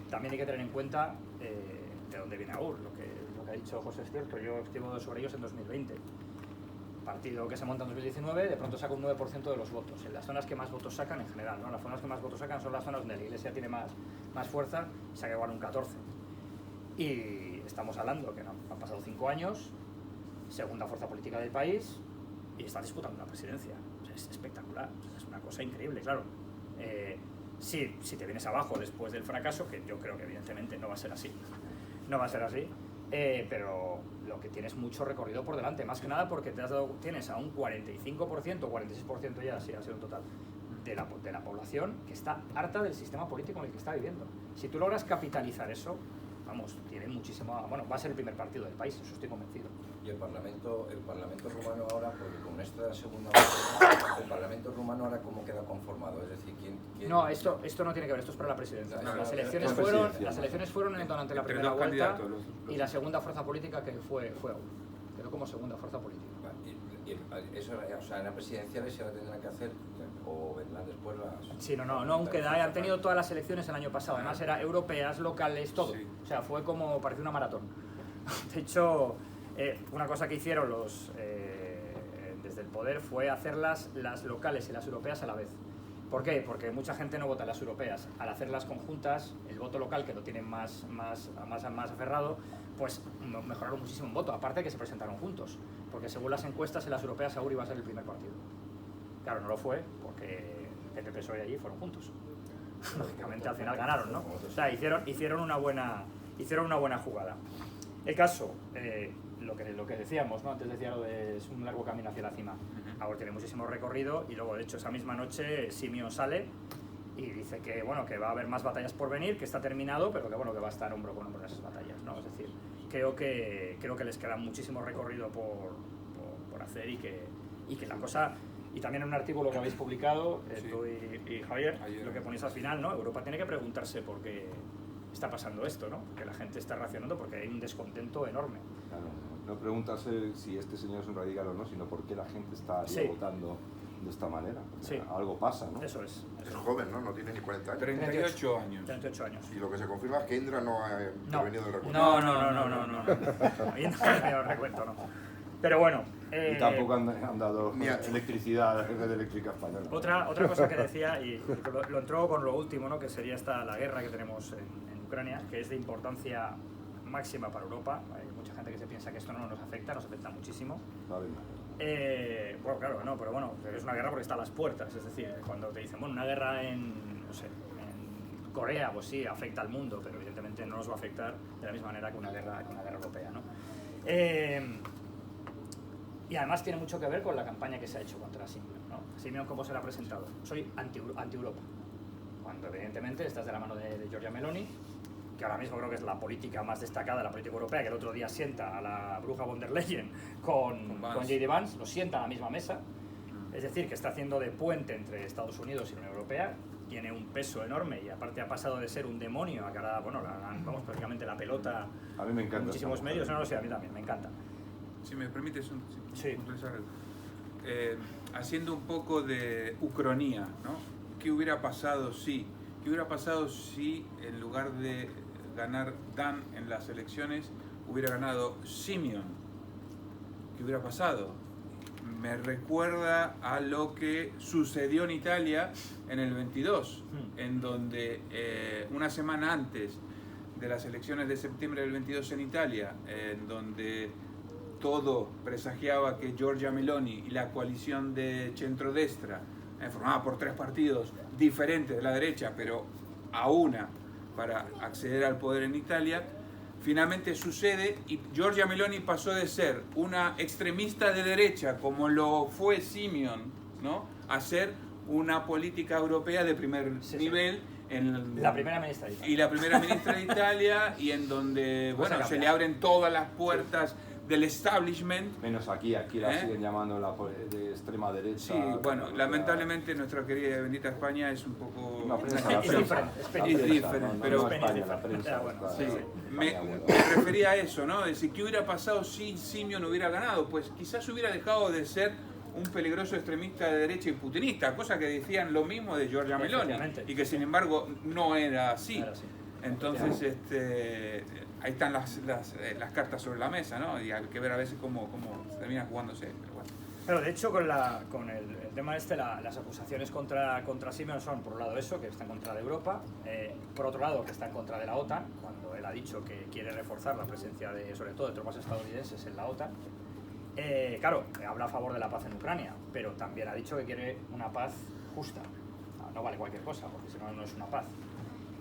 también hay que tener en cuenta de dónde viene AUR. Lo que ha dicho José es cierto. Yo escribo sobre ellos en 2020. Partido que se monta en 2019, de pronto saca un 9% de los votos. En las zonas que más votos sacan en general, ¿no? Las zonas que más votos sacan son las zonas donde la Iglesia tiene más fuerza, y saca igual un 14. Y estamos hablando que han pasado 5 años, segunda fuerza política del país, y están disputando la presidencia. O sea, es espectacular, o sea, es una cosa increíble, claro. Si te vienes abajo después del fracaso, que yo creo que evidentemente no va a ser así, pero lo que tienes mucho recorrido por delante, más que nada porque tienes a un 45%, 46% ya, sí, ha sido un total, de la población que está harta del sistema político en el que está viviendo. Si tú logras capitalizar eso, vamos, tiene muchísimo... Bueno, va a ser el primer partido del país, eso estoy convencido. Y el Parlamento rumano ahora, porque con esta segunda vuelta, el Parlamento rumano ahora cómo queda conformado, es decir, ¿quién? No, esto no tiene que ver, esto es para la presidencia. No, las no, elecciones no, fueron, presidencia. las elecciones fueron durante la Entre primera dos vuelta candidatos, los- y la segunda fuerza política que fue AUR. Quedó como segunda fuerza política. Eso, o sea, en las presidenciales se la tendrán que hacer, o vendrán después las... Sí, no, aún queda. Han tenido todas las elecciones el año pasado, además era europeas, locales, todo. Sí. O sea, fue como, parecía una maratón. De hecho, una cosa que hicieron desde el poder fue hacer las locales y las europeas a la vez. ¿Por qué? Porque mucha gente no vota en las europeas. Al hacerlas conjuntas, el voto local, que lo tienen más aferrado, pues mejoraron muchísimo en voto. Aparte que se presentaron juntos, porque según las encuestas en las europeas AUR iba a ser el primer partido. Claro, no lo fue, porque PP, PSOE allí fueron juntos. Lógicamente al final ganaron, ¿no? O sea, hicieron una buena jugada. El caso, lo que decíamos, ¿no? Antes decía lo de es un largo camino hacia la cima. Ahora tiene muchísimo recorrido y luego, de hecho, esa misma noche Simeón sale y dice que, bueno, que va a haber más batallas por venir, que está terminado, pero que, bueno, que va a estar hombro con hombro en esas batallas, ¿no? Es decir, creo que les queda muchísimo recorrido por hacer y que la cosa... Y también en un artículo que habéis publicado, Sí. tú y Javier, Ayer. lo que ponéis al final, ¿no? Europa tiene que preguntarse por qué está pasando esto, ¿no? Que la gente está reaccionando porque hay un descontento enorme. Claro, no preguntarse si este señor es un radical o no, sino por qué la gente está Sí. votando de esta manera. Porque Sí. algo pasa, ¿no? Eso es. Es joven, ¿no? No tiene ni 40 años. 38 años. 38 años. Y lo que se confirma es que Indra no ha No, intervenido del recuento. no. Ahí no hay recuento, no. Pero bueno. Y tampoco han dado Ni a- electricidad a la red eléctrica española. Otra cosa que decía, y lo entró con lo último, ¿no? Que sería la guerra que tenemos en Ucrania, que es de importancia máxima para Europa. Hay mucha gente que se piensa que esto no nos afecta muchísimo. Vale, Bueno, claro, no, pero bueno, es una guerra porque está a las puertas. Es decir, cuando te dicen, bueno, una guerra en Corea, pues sí, afecta al mundo, pero evidentemente no nos va a afectar de la misma manera que una guerra europea, ¿no? Y además tiene mucho que ver con la campaña que se ha hecho contra Simeón, ¿no? Simeón, ¿cómo se la ha presentado? Soy anti-Europa. Cuando evidentemente estás de la mano de Giorgia Meloni, que ahora mismo creo que es la política más destacada de la política europea, que el otro día sienta a la bruja von der Leyen con J.D. Vance, lo sienta a la misma mesa. Es decir, que está haciendo de puente entre Estados Unidos y la Unión Europea, tiene un peso enorme y aparte ha pasado de ser un demonio a que ahora, bueno, vamos, prácticamente la pelota A mí me encanta en muchísimos esta mujer. medios. No lo sé, a mí también, me encanta. Si me permites Sí. puntualizar algo. Haciendo un poco de ucronía, ¿no? ¿Qué hubiera pasado si? ¿Qué hubiera pasado si en lugar de ganar Dan en las elecciones hubiera ganado Simeón? ¿Qué hubiera pasado? Me recuerda a lo que sucedió en Italia en el 22, en donde una semana antes de las elecciones de septiembre del 22 en Italia, en donde todo presagiaba que Giorgia Meloni y la coalición de centrodestra formada por 3 partidos diferentes de la derecha, pero a una para acceder al poder en Italia, finalmente sucede y Giorgia Meloni pasó de ser una extremista de derecha, como lo fue Simeon, ¿no?, a ser una política europea de primer nivel. La primera ministra de Italia. Y la primera ministra de Italia, y en donde bueno, se le abren todas las puertas del establishment. Menos aquí la siguen llamando de extrema derecha. Sí, bueno, lamentablemente nuestra querida y bendita España es un poco... La prensa, Es diferente, pero España, la prensa bueno, está- sí, está me abuelo. refería a eso, ¿no? Es decir, ¿qué hubiera pasado si Simeon hubiera ganado? Pues quizás hubiera dejado de ser un peligroso extremista de derecha y putinista, cosa que decían lo mismo de Giorgia Meloni, y que sin embargo no era así. Era así. Entonces, ahí están las cartas sobre la mesa, ¿no? Y hay que ver a veces cómo termina jugándose. Pero bueno. Pero de hecho, con el tema las acusaciones contra Simeon son, por un lado, eso, que está en contra de Europa, por otro lado, que está en contra de la OTAN, cuando él ha dicho que quiere reforzar la presencia, sobre todo, de tropas estadounidenses en la OTAN. Claro, habla a favor de la paz en Ucrania, pero también ha dicho que quiere una paz justa. No vale cualquier cosa, porque si no, no es una paz.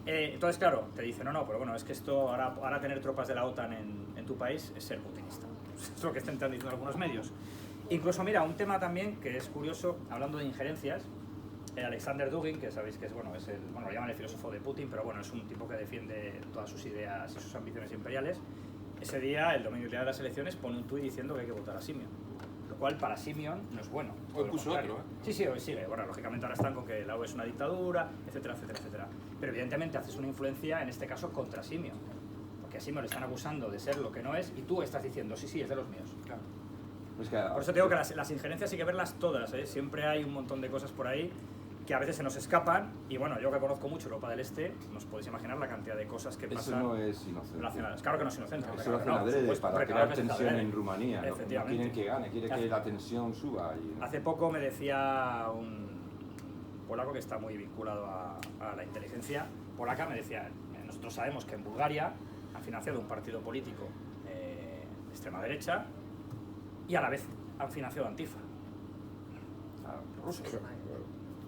Entonces, claro, te dicen, no, pero bueno, es que esto, ahora tener tropas de la OTAN en tu país es ser putinista. Es lo que están diciendo algunos medios. Incluso, mira, un tema también que es curioso, hablando de injerencias, Alexander Dugin, que sabéis que es, bueno, lo llaman el filósofo de Putin, pero bueno, es un tipo que defiende todas sus ideas y sus ambiciones imperiales. Ese día, el domingo de las elecciones, pone un tuit diciendo que hay que votar a Simeon. Lo cual para Simeon no es bueno. Hoy puso otro, ¿eh? Sí, hoy sigue. Bueno, lógicamente ahora están con que la UE es una dictadura, etcétera, etcétera, etcétera. Pero evidentemente haces una influencia, en este caso, contra Simeon. Porque a Simeon le están acusando de ser lo que no es y tú estás diciendo, sí, es de los míos. Claro. Es que, Por eso te digo que las injerencias hay que verlas todas, ¿eh? Siempre hay un montón de cosas por ahí que a veces se nos escapan y bueno, yo que conozco mucho Europa del Este, nos podéis imaginar la cantidad de cosas que eso pasan no es inocente. relacionadas. Claro que no es inocente. Eso lo hacen claro, adrede supuesto, para hombre, crear claro que se tensión adrede. en Rumanía. No Efectivamente. quieren que gane, quieren que la tensión suba. Y, Hace poco me decía un polaco que está muy vinculado a la inteligencia polaca, me decía, nosotros sabemos que en Bulgaria han financiado un partido político de extrema derecha y a la vez han financiado a Antifa, a rusos.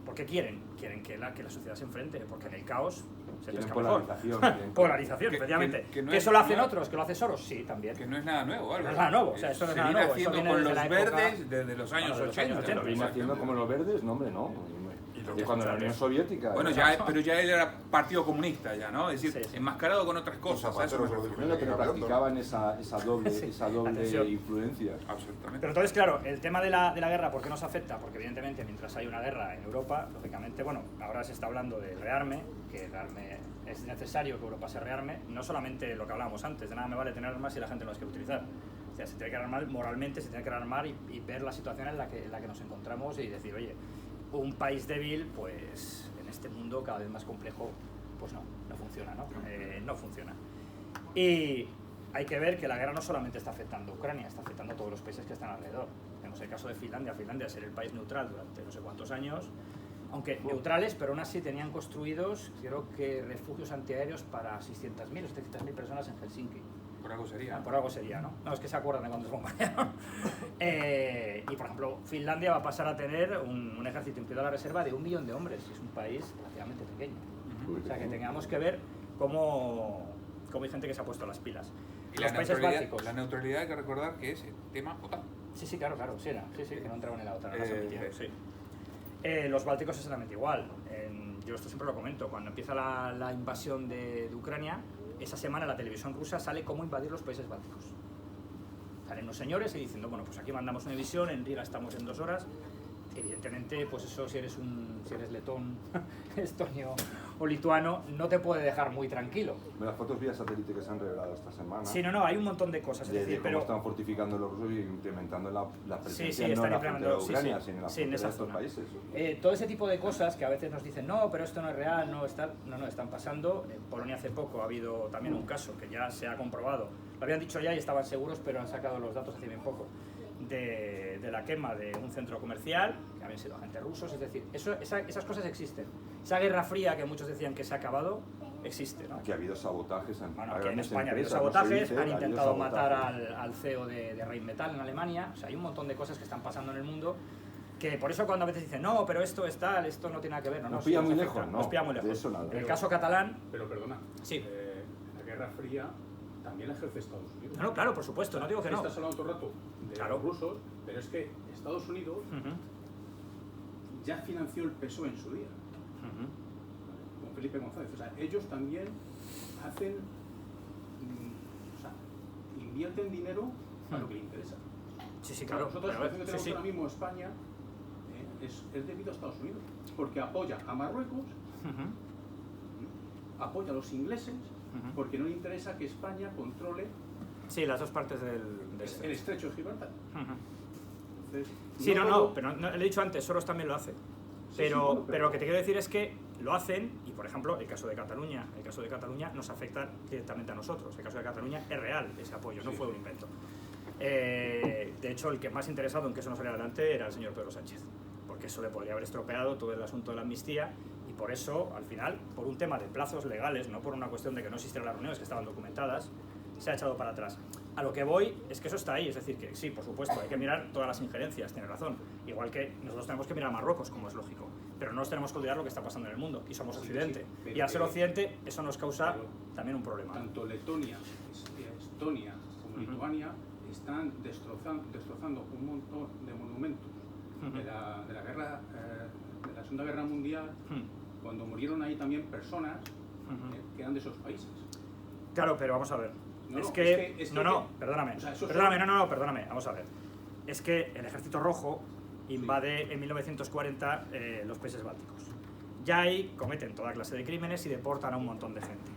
¿Por qué quieren? Quieren que la sociedad se enfrente, porque en el caos se quieren pesca mejor. polarización. Polarización, Que- efectivamente. que no ¿Que es- eso lo hacen no- otros? ¿Que lo hace Soros? Sí, también. Que no es nada nuevo, Álvaro. No es nada nuevo, o sea, eso no es Se nada viene nuevo, eso haciendo viene con desde los la época- verdes desde los años Bueno, de los años 80. 80. Viene haciendo como los verdes, no, hombre, no. Y cuando la Unión Soviética. Bueno, pero ya él era partido comunista ya, ¿no? Es decir, Sí. enmascarado con otras cosas. ¿a eso me Zapatero se lo refiero? dijo. No, pero practicaban esa doble, Sí, esa doble atención. influencia. Absolutamente. Pero entonces, claro, el tema de la guerra, ¿por qué nos afecta? Porque evidentemente mientras hay una guerra en Europa, lógicamente, bueno, ahora se está hablando del rearme, que el rearme es necesario que Europa se rearme, no solamente lo que hablábamos antes, de nada me vale tener armas si la gente no las quiere utilizar. O sea, se tiene que rearmar moralmente, se tiene que rearmar y ver la situación en la que nos encontramos y decir, oye, un país débil, pues en este mundo cada vez más complejo, pues no funciona, ¿no? No funciona. Y hay que ver que la guerra no solamente está afectando a Ucrania, está afectando a todos los países que están alrededor. Tenemos el caso de Finlandia. Finlandia, ser el país neutral durante no sé cuántos años, aunque neutrales, pero aún así tenían construidos, creo que refugios antiaéreos para 600.000 o 700.000 personas en Helsinki. Por algo sería. Por algo sería, ¿no? No, es que se acuerdan de cuando se bombardearon. Y, por ejemplo, Finlandia va a pasar a tener un ejército incluido a la reserva de 1 millón de hombres. Es un país relativamente pequeño. O sea, que tengamos que ver cómo hay gente que se ha puesto las pilas. Y Los países bálticos. la neutralidad hay que recordar que es el tema OTAN. Sí, claro, sí, que no entraban en la OTAN, ahora se metieron, sí. Los bálticos es exactamente igual. Yo esto siempre lo comento, cuando empieza la invasión de Ucrania, esa semana la televisión rusa sale cómo invadir los países bálticos. Salen los señores y diciendo, bueno, pues aquí mandamos una división, en Riga estamos en 2 horas. Evidentemente, pues eso, si eres letón, estonio o lituano, no te puede dejar muy tranquilo. Las fotos vía satélite que se han revelado esta semana. Sí, no, hay un montón de cosas, es De decir, cómo pero... están fortificando los rusos y implementando la presencia sí, no en están la frontera de implementando, Ucrania, sí, sino en la sí, en frontera esa de estos zona. países. Todo ese tipo de cosas que a veces nos dicen, no, pero esto no es real, no, están pasando. En Polonia hace poco ha habido también un caso que ya se ha comprobado. Lo habían dicho ya y estaban seguros, pero han sacado los datos hace bien poco. De la quema de un centro comercial, que habían sido agentes rusos, es decir, esas cosas existen. Esa guerra fría que muchos decían que se ha acabado, existe, ¿no? Aquí ha habido sabotajes en Bueno, aquí en grandes España ha habido empresas, no se sabotajes, dice, han ha habido intentado matar sabotajes. al CEO de Rheinmetall en Alemania, o sea, hay un montón de cosas que están pasando en el mundo Que por eso cuando a veces dicen, no, pero esto es tal, esto no tiene nada que ver. No, Nos sí, pilla nos muy afecta, lejos, ¿no? Nos pilla muy lejos. De eso nada. En el caso catalán... Pero perdona, Sí. la Guerra Fría también la ejerce Estados Unidos. No, claro, por supuesto, no digo que no. Estás hablando todo el rato de Claro. los rusos, pero es que Estados Unidos ya financió el PSOE en su día, con Felipe González. O sea, ellos también hacen, o sea, invierten dinero a lo que le interesa. Sí, sí, claro. Nosotros, pero la a ver, situación que sí, tenemos sí. ahora mismo España es debido a Estados Unidos, porque apoya a Marruecos, apoya a los ingleses, porque no le interesa que España controle Sí, las dos partes del el estrecho de Gibraltar. Entonces, Sí, no, todo- pero no, le he dicho antes, Soros también lo hace. Pero, sí, bueno, pero lo que te quiero decir es que lo hacen, y por ejemplo, el caso de Cataluña nos afecta directamente a nosotros. El caso de Cataluña es real ese apoyo, no Sí, fue sí. un invento. De hecho, el que más interesado en que eso no saliera adelante era el señor Pedro Sánchez, porque eso le podría haber estropeado todo el asunto de la amnistía, y por eso, al final, por un tema de plazos legales, no por una cuestión de que no existieran las reuniones que estaban documentadas, se ha echado para atrás. A lo que voy es que eso está ahí, es decir, que sí, por supuesto, hay que mirar todas las injerencias, tiene razón. Igual que nosotros tenemos que mirar a Marruecos, como es lógico, pero no nos tenemos que olvidar lo que está pasando en el mundo, y somos Sí, Occidente. sí, pero Y al ser que- Occidente, eso nos causa pero también un problema. Tanto Letonia, Estonia como Lituania están destrozando un montón de monumentos de la guerra, de la Segunda Guerra Mundial, cuando murieron ahí también personas que eran de esos países. Claro, pero vamos a ver. No, es no, que, es que- perdóname. o sea, eso Perdóname, son- perdóname. Vamos a ver. Es que el Ejército Rojo invade en 1940 los países bálticos. Ya ahí cometen toda clase de crímenes y deportan a un montón de gente.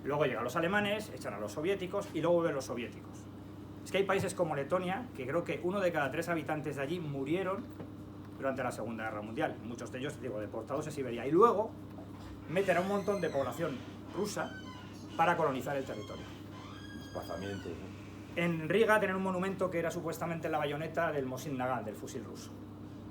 Luego llegan los alemanes, echan a los soviéticos y luego vuelven los soviéticos. Es que hay países como Letonia, que creo que 1 de cada 3 habitantes de allí murieron durante la Segunda Guerra Mundial. Muchos de ellos, digo, deportados a Siberia. Y luego meten a un montón de población rusa para colonizar el territorio. Desplazamientos, ¿no? En Riga tienen un monumento que era supuestamente la bayoneta del Mosin Nagant, del fusil ruso.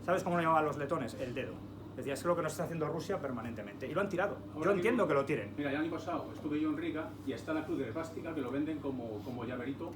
¿Sabes cómo lo llamaban los letones? El dedo. Decía, es lo que nos está haciendo Rusia permanentemente. Y lo han tirado. Ahora Yo entiendo mismo- que lo tiren. Mira, el año pasado estuve yo en Riga y está la cruz de esvástica que lo venden como llaverito.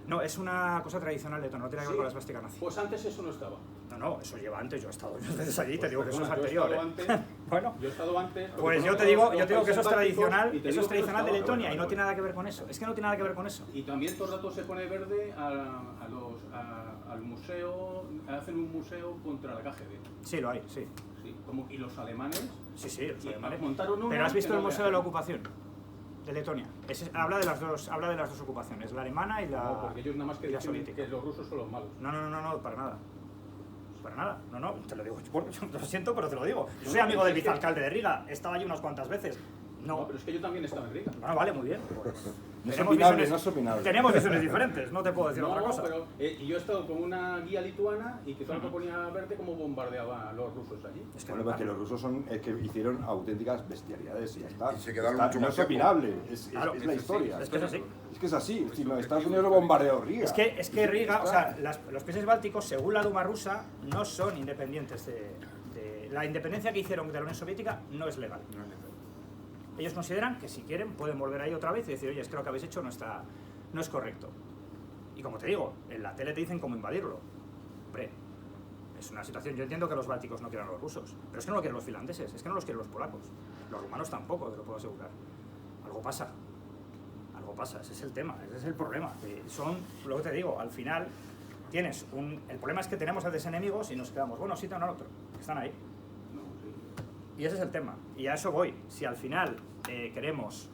No, es una cosa tradicional letona, no tiene que ver Sí. con la esvástica nazi. Pues antes eso no estaba. No, eso lleva antes, yo he estado muchas veces allí, te Pues digo que eso es perdona, anterior. yo he estado antes, Bueno, yo he estado antes. pues yo te digo que eso es tradicional, eso es tradicional de Letonia y no tiene nada que ver con eso. Es que no tiene nada que ver con eso. Y también todo el rato se pone verde al museo, hacen un museo contra la KGB. Sí, lo hay, sí. ¿Sí? Y los alemanes. Sí, los Y alemanes. montaron uno Pero has visto que el no Museo de la veas. Ocupación de Letonia. Habla de las dos ocupaciones, la alemana y la, No, porque ellos nada más que y la dicen soviética. que los rusos son los malos. No, para nada. Para nada, no, te lo digo, yo lo siento, pero te lo digo. Yo soy amigo del vicealcalde de Riga, he estado allí unas cuantas veces. No, pero es que yo también estaba en Riga. Bueno, vale, muy bien. Pues, No es tenemos opinable, visiones- no es opinable. Tenemos visiones diferentes, no te puedo decir No, otra cosa. pero y yo he estado con una guía lituana y que todo el rato ponía verde como bombardeaban a los rusos allí. Es que Bueno, no, porque los rusos son que hicieron auténticas bestialidades y ya está. Y se quedaron Está- mucho no más es tiempo. opinable, es Claro, la historia. es que es así. Es que es así, si no, Estados Unidos lo bombardeó Riga. Es que Riga, o sea, los países bálticos, según la Duma rusa, no son independientes la independencia que hicieron de la Unión Soviética no es legal. Ellos consideran que si quieren pueden volver ahí otra vez y decir, oye, es que lo que habéis hecho no es correcto. Y como te digo, en la tele te dicen cómo invadirlo. Hombre, es una situación, yo entiendo que los bálticos no quieran a los rusos, pero es que no lo quieren los finlandeses, es que no los quieren los polacos. Los rumanos tampoco, te lo puedo asegurar. Algo pasa, ese es el tema, ese es el problema. Son, lo que te digo, al final tienes el problema es que tenemos a enemigos y nos quedamos, bueno, sí, no, pero están ahí. Y ese es el tema, y a eso voy. Si al final queremos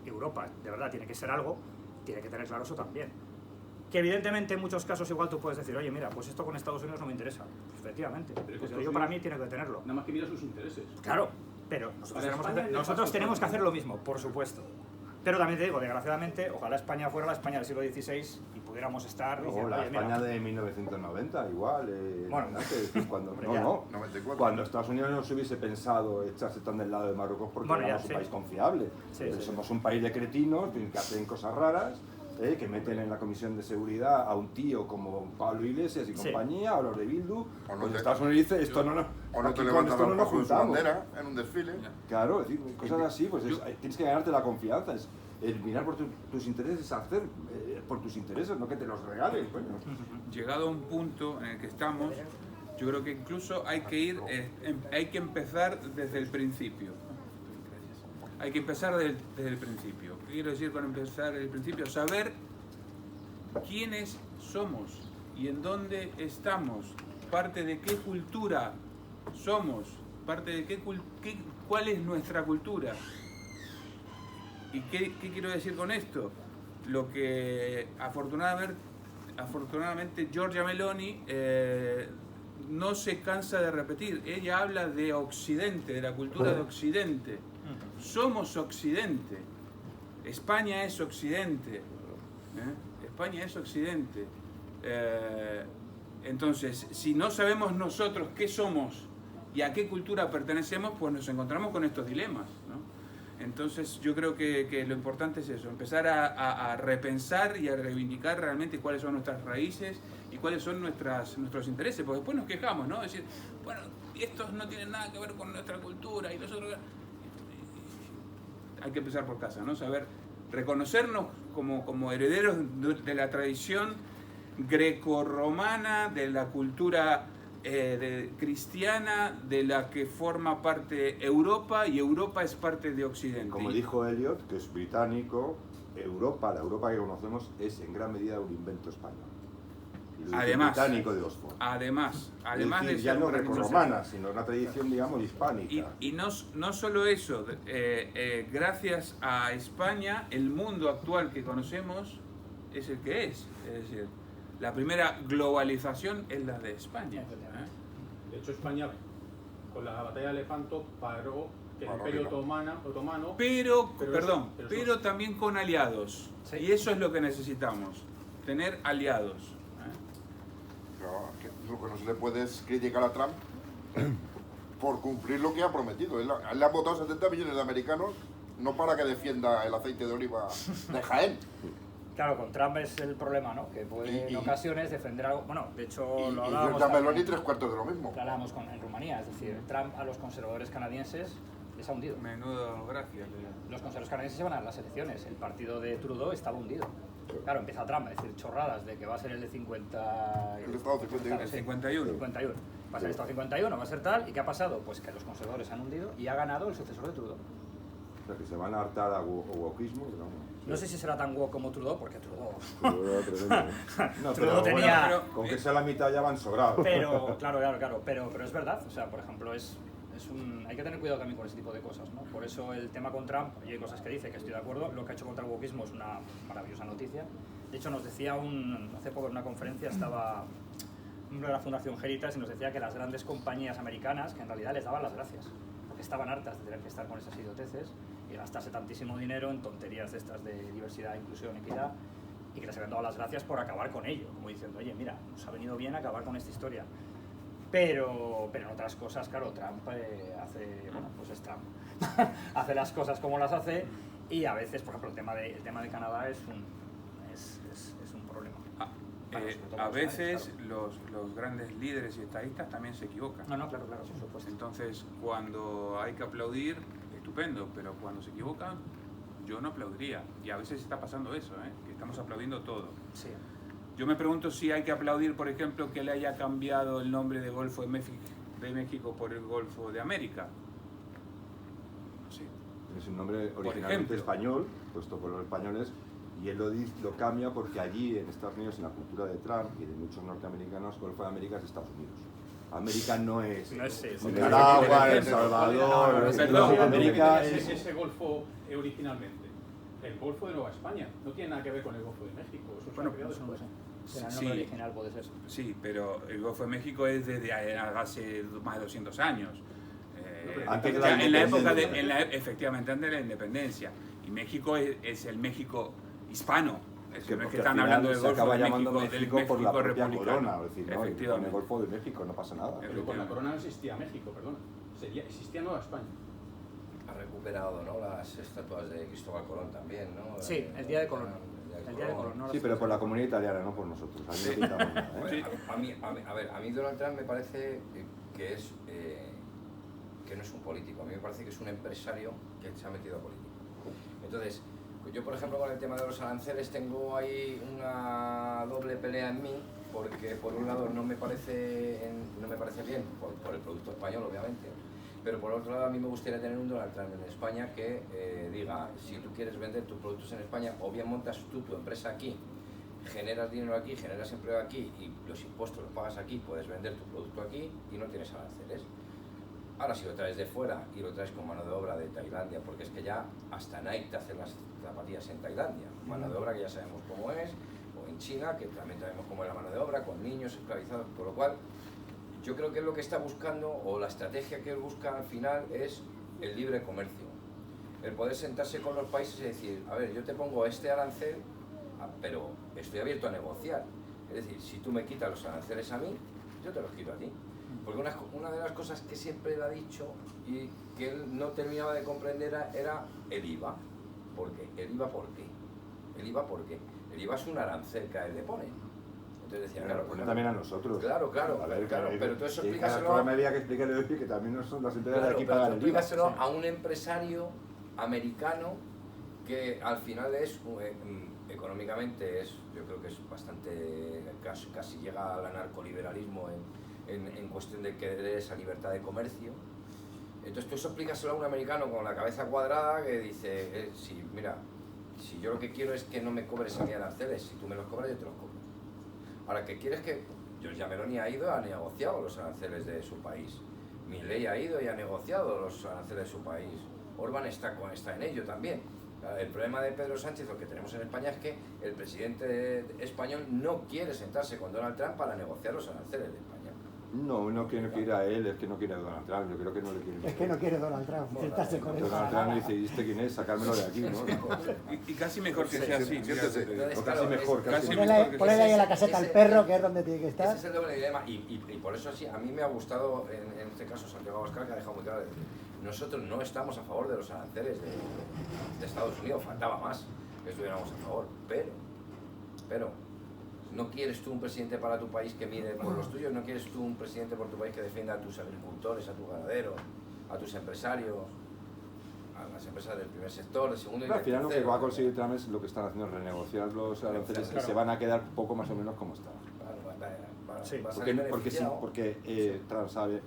Europa, de verdad, tiene que ser algo, tiene que tener claro eso también. Que evidentemente en muchos casos igual tú puedes decir, oye, mira, pues esto con Estados Unidos no me interesa. Pues efectivamente, Pero es que porque Estados yo para Unidos mí tiene que tenerlo. Nada más que mira sus intereses. Claro, pero nosotros Para tenemos, España nosotros le tenemos pasa que hacer lo mismo, por supuesto. Pero también te digo, desgraciadamente, ojalá España fuera la España del siglo XVI y pudiéramos estar O diciendo, la oye, mira, España de 1990, igual. Bueno, antes, cuando, hombre, no, ya. no. 94. Cuando Estados Unidos no se hubiese pensado echarse tan del lado de Marruecos porque Bueno, ya, éramos sí. un país confiable. Sí, sí, Somos un país de cretinos que hacen cosas raras, que meten en la Comisión de Seguridad a un tío como Pablo Iglesias y Sí. compañía, o los de Bildu. O no Pues te- Estados Unidos dice, esto no, O no aquí te con levantas esto no al nos bajo de su juntamos. bandera en un desfile. Claro, es decir, cosas así, pues tienes que ganarte la confianza. el mirar por tus intereses es hacer por tus intereses, no que te los regalen, coño. Llegado a un punto en el que estamos, yo creo que incluso hay que empezar desde el principio. Hay que empezar desde el principio. ¿Qué quiero decir con empezar desde el principio? Saber quiénes somos y en dónde estamos, parte de qué cultura somos, parte de cuál es nuestra cultura. ¿Y qué quiero decir con esto? Lo que afortunadamente Giorgia Meloni no se cansa de repetir. Ella habla de Occidente, de la cultura de Occidente. Somos Occidente. España es Occidente. España es Occidente. Entonces, si no sabemos nosotros qué somos y a qué cultura pertenecemos, pues nos encontramos con estos dilemas, ¿no? Entonces yo creo que lo importante es eso, empezar a repensar y a reivindicar realmente cuáles son nuestras raíces y cuáles son nuestros intereses, porque después nos quejamos, ¿no? Es decir, bueno, estos no tienen nada que ver con nuestra cultura y nosotros... Hay que empezar por casa, ¿no? Saber reconocernos como herederos de la tradición grecorromana, de la cultura cristiana, de la que forma parte Europa, y Europa es parte de Occidente. Como dijo Eliot, que es británico, la Europa que conocemos es en gran medida un invento español. Además, británico de Oxford. Además decir, de ya ser no un grecorromana, sino una tradición, digamos, hispánica. Y no solo eso, gracias a España, el mundo actual que conocemos es el que es. Es decir, la primera globalización es la de España. De hecho, España, con la batalla de Lepanto, paró el Imperio Otomano. Pero también con aliados. Sí. Y eso es lo que necesitamos, tener aliados. Pero lo que no se le puede es criticar a Trump por cumplir lo que ha prometido. Le han votado 70 millones de americanos, no para que defienda el aceite de oliva de Jaén. Claro, con Trump es el problema, ¿no? Que puede en ocasiones defender algo... Bueno, de hecho lo hablábamos... Y Giorgia Meloni 3/4 de lo mismo. Lo hablábamos en Rumanía, es decir, Trump a los conservadores canadienses les ha hundido. Menudo, gracias. Los conservadores canadienses se van a las elecciones, el partido de Trudeau estaba hundido. Claro, empieza Trump a decir chorradas de que va a ser el de 50... El Estado 51. El 51. 51. Va a ser el Estado 51, va a ser tal. ¿Y qué ha pasado? Pues que los conservadores se han hundido y ha ganado el sucesor de Trudeau. O sea, que se van a hartar a wokismo, digamos. No sé si será tan woke como Trudeau, porque Trudeau... No, Trudeau tenía... Bueno, con que sea la mitad ya van sobrados. Pero, claro, pero es verdad. O sea, por ejemplo, hay que tener cuidado también con ese tipo de cosas, ¿no? Por eso el tema con Trump, y hay cosas que dice que estoy de acuerdo, lo que ha hecho contra el wokismo es una maravillosa noticia. De hecho, nos decía hace poco en una conferencia, estaba uno de la Fundación Heritage y nos decía que las grandes compañías americanas, que en realidad les daban las gracias, porque estaban hartas de tener que estar con esas idioteces y gastarse tantísimo dinero en tonterías de estas de diversidad, inclusión, equidad, y que les habían dado las gracias por acabar con ello, como diciendo, oye, mira, nos ha venido bien acabar con esta historia. Pero en otras cosas, claro, Trump pues es Trump. Hace las cosas como las hace y a veces, por ejemplo, el tema de Canadá es un problema. A veces los grandes líderes y estadistas también se equivocan. No, claro, por supuesto. Entonces, cuando hay que aplaudir, estupendo, pero cuando se equivocan, yo no aplaudiría. Y a veces está pasando eso, que estamos aplaudiendo todo. Sí. Yo me pregunto si hay que aplaudir, por ejemplo, que le haya cambiado el nombre de Golfo de México por el Golfo de América. Sí. Es un nombre originalmente español, puesto por los españoles, y él lo cambia porque allí en Estados Unidos, en la cultura de Trump y de muchos norteamericanos, Golfo de América es Estados Unidos. América no es Nicaragua, El Salvador, América es ese Golfo originalmente. El Golfo de Nueva España no tiene nada que ver con el Golfo de México. Eso se ha creado después. El nombre original puede ser. Sí, pero el Golfo de México es desde hace más de 200 años. Antes de la efectivamente, antes de la independencia. Y México es el México hispano. Es que no es que al están hablando del se Golfo acaba de llamando México, México del por la México propia republicano. corona, es decir, ¿no? En el Golfo de México no pasa nada. Pero con la corona no existía México, perdona. Existía Nueva España. Ha recuperado, ¿no?, las estatuas de Cristóbal Colón también, ¿no? Sí, el día de Colón. El día de Colón, no. Sí, pero por la comunidad italiana, no por nosotros. A mí no pintamos nada, Sí. A mí Donald Trump me parece que no es un político. A mí me parece que es un empresario que se ha metido a político. Entonces, Pues yo, por ejemplo, con el tema de los aranceles tengo ahí una doble pelea en mí, porque por un lado no me parece bien por el producto español, obviamente, pero por otro lado a mí me gustaría tener un Donald Trump en España que diga, si tú quieres vender tus productos en España, o bien montas tú tu empresa aquí, generas dinero aquí, generas empleo aquí y los impuestos los pagas aquí, puedes vender tu producto aquí y no tienes aranceles. Ahora si lo traes de fuera y lo traes con mano de obra de Tailandia, porque es que ya hasta Nike te hace las zapatillas en Tailandia, mano de obra que ya sabemos cómo es, o en China, que también sabemos cómo es la mano de obra, con niños esclavizados, por lo cual yo creo que lo que está buscando, o la estrategia que él busca al final, es el libre comercio. El poder sentarse con los países y decir, a ver, yo te pongo este arancel, pero estoy abierto a negociar. Es decir, si tú me quitas los aranceles a mí, yo te los quito a ti. Porque una de las cosas que siempre él ha dicho y que él no terminaba de comprender era el IVA. ¿Por qué? ¿El IVA por qué? ¿El IVA por qué? El IVA es un arancel que a él le pone. Entonces decía, claro, pone también a nosotros. Claro, A ver, pero tú eso y explícaselo. cada me había que explicarle hoy que también no son las empresas de aquí Pero pagan tú el IVA. explícaselo a un empresario americano que al final es económicamente yo creo que es bastante, casi llega al anarcoliberalismo en cuestión de querer esa libertad de comercio. Entonces tú eso explícaselo a un americano con la cabeza cuadrada que dice, mira, si yo lo que quiero es que no me cobres a mí aranceles, si tú me los cobras yo te los cobro. Ahora, ¿qué quieres que...? Giorgia Meloni ha ido y ha negociado los aranceles de su país. Milei ha ido y ha negociado los aranceles de su país. Orbán está en ello también. El problema de Pedro Sánchez, lo que tenemos en España, es que el presidente español no quiere sentarse con Donald Trump para negociar los aranceles de España. No quiere ir a él, es que no quiere a Donald Trump, yo creo que no le quiere. Es que no quiere Donald Trump sentarse con él. Donald Trump le dice, ¿y este quién es? Sacármelo de aquí, ¿no? Y casi mejor que sea así, Entonces, O claro, casi mejor, casi casi mejor. mejor. Ponle ahí en la caseta al perro, que es donde tiene que Ese estar. es el doble dilema y por eso sí, a mí me ha gustado en este caso Santiago Abascal, que ha dejado muy claro de decir, nosotros no estamos a favor de los aranceles de Estados Unidos, faltaba más que estuviéramos a favor, pero no quieres tú un presidente para tu país que mire por los tuyos, no quieres tú un presidente por tu país que defienda a tus agricultores, a tus ganaderos, a tus empresarios, a las empresas del primer sector, del segundo y del Al final lo que tercero. va a conseguir Trump es lo que están haciendo, renegociar los aranceles y Claro. se van a quedar poco más o menos como estaban. Sí, va a salir beneficiado. Porque Trump sabe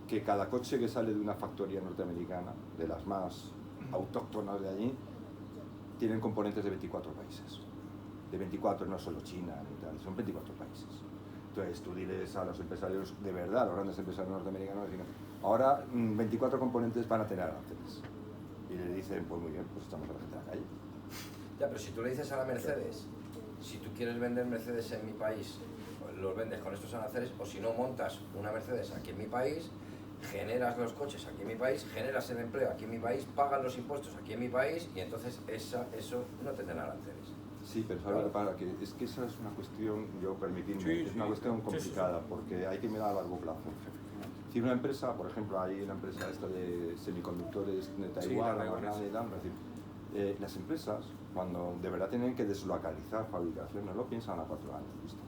que cada coche que sale de una factoría norteamericana, de las más autóctonas de allí, tienen componentes de 24 países. De 24, no solo China, ni tal, son 24 países. Entonces tú diles a los empresarios, de verdad, a los grandes empresarios norteamericanos, dicen, ahora 24 componentes van a tener aranceles. Y le dicen, pues muy bien, pues echamos a la gente a la calle. Ya, pero si tú le dices a la Mercedes, si tú quieres vender Mercedes en mi país, los vendes con estos aranceles, o si no montas una Mercedes aquí en mi país, generas los coches aquí en mi país, generas el empleo aquí en mi país, pagas los impuestos aquí en mi país y entonces eso no tendrá aranceles. Sí, pero ¿sabes lo que pasa? Es que esa es una cuestión, yo permitidme, Sí, es una sí. cuestión complicada porque hay que mirar a largo plazo. Si una empresa, por ejemplo, hay una empresa esta de semiconductores de Taiwán, la la más grande y tal, es decir, las empresas, cuando de verdad tienen que deslocalizar fabricación, no lo piensan a 4 años vista.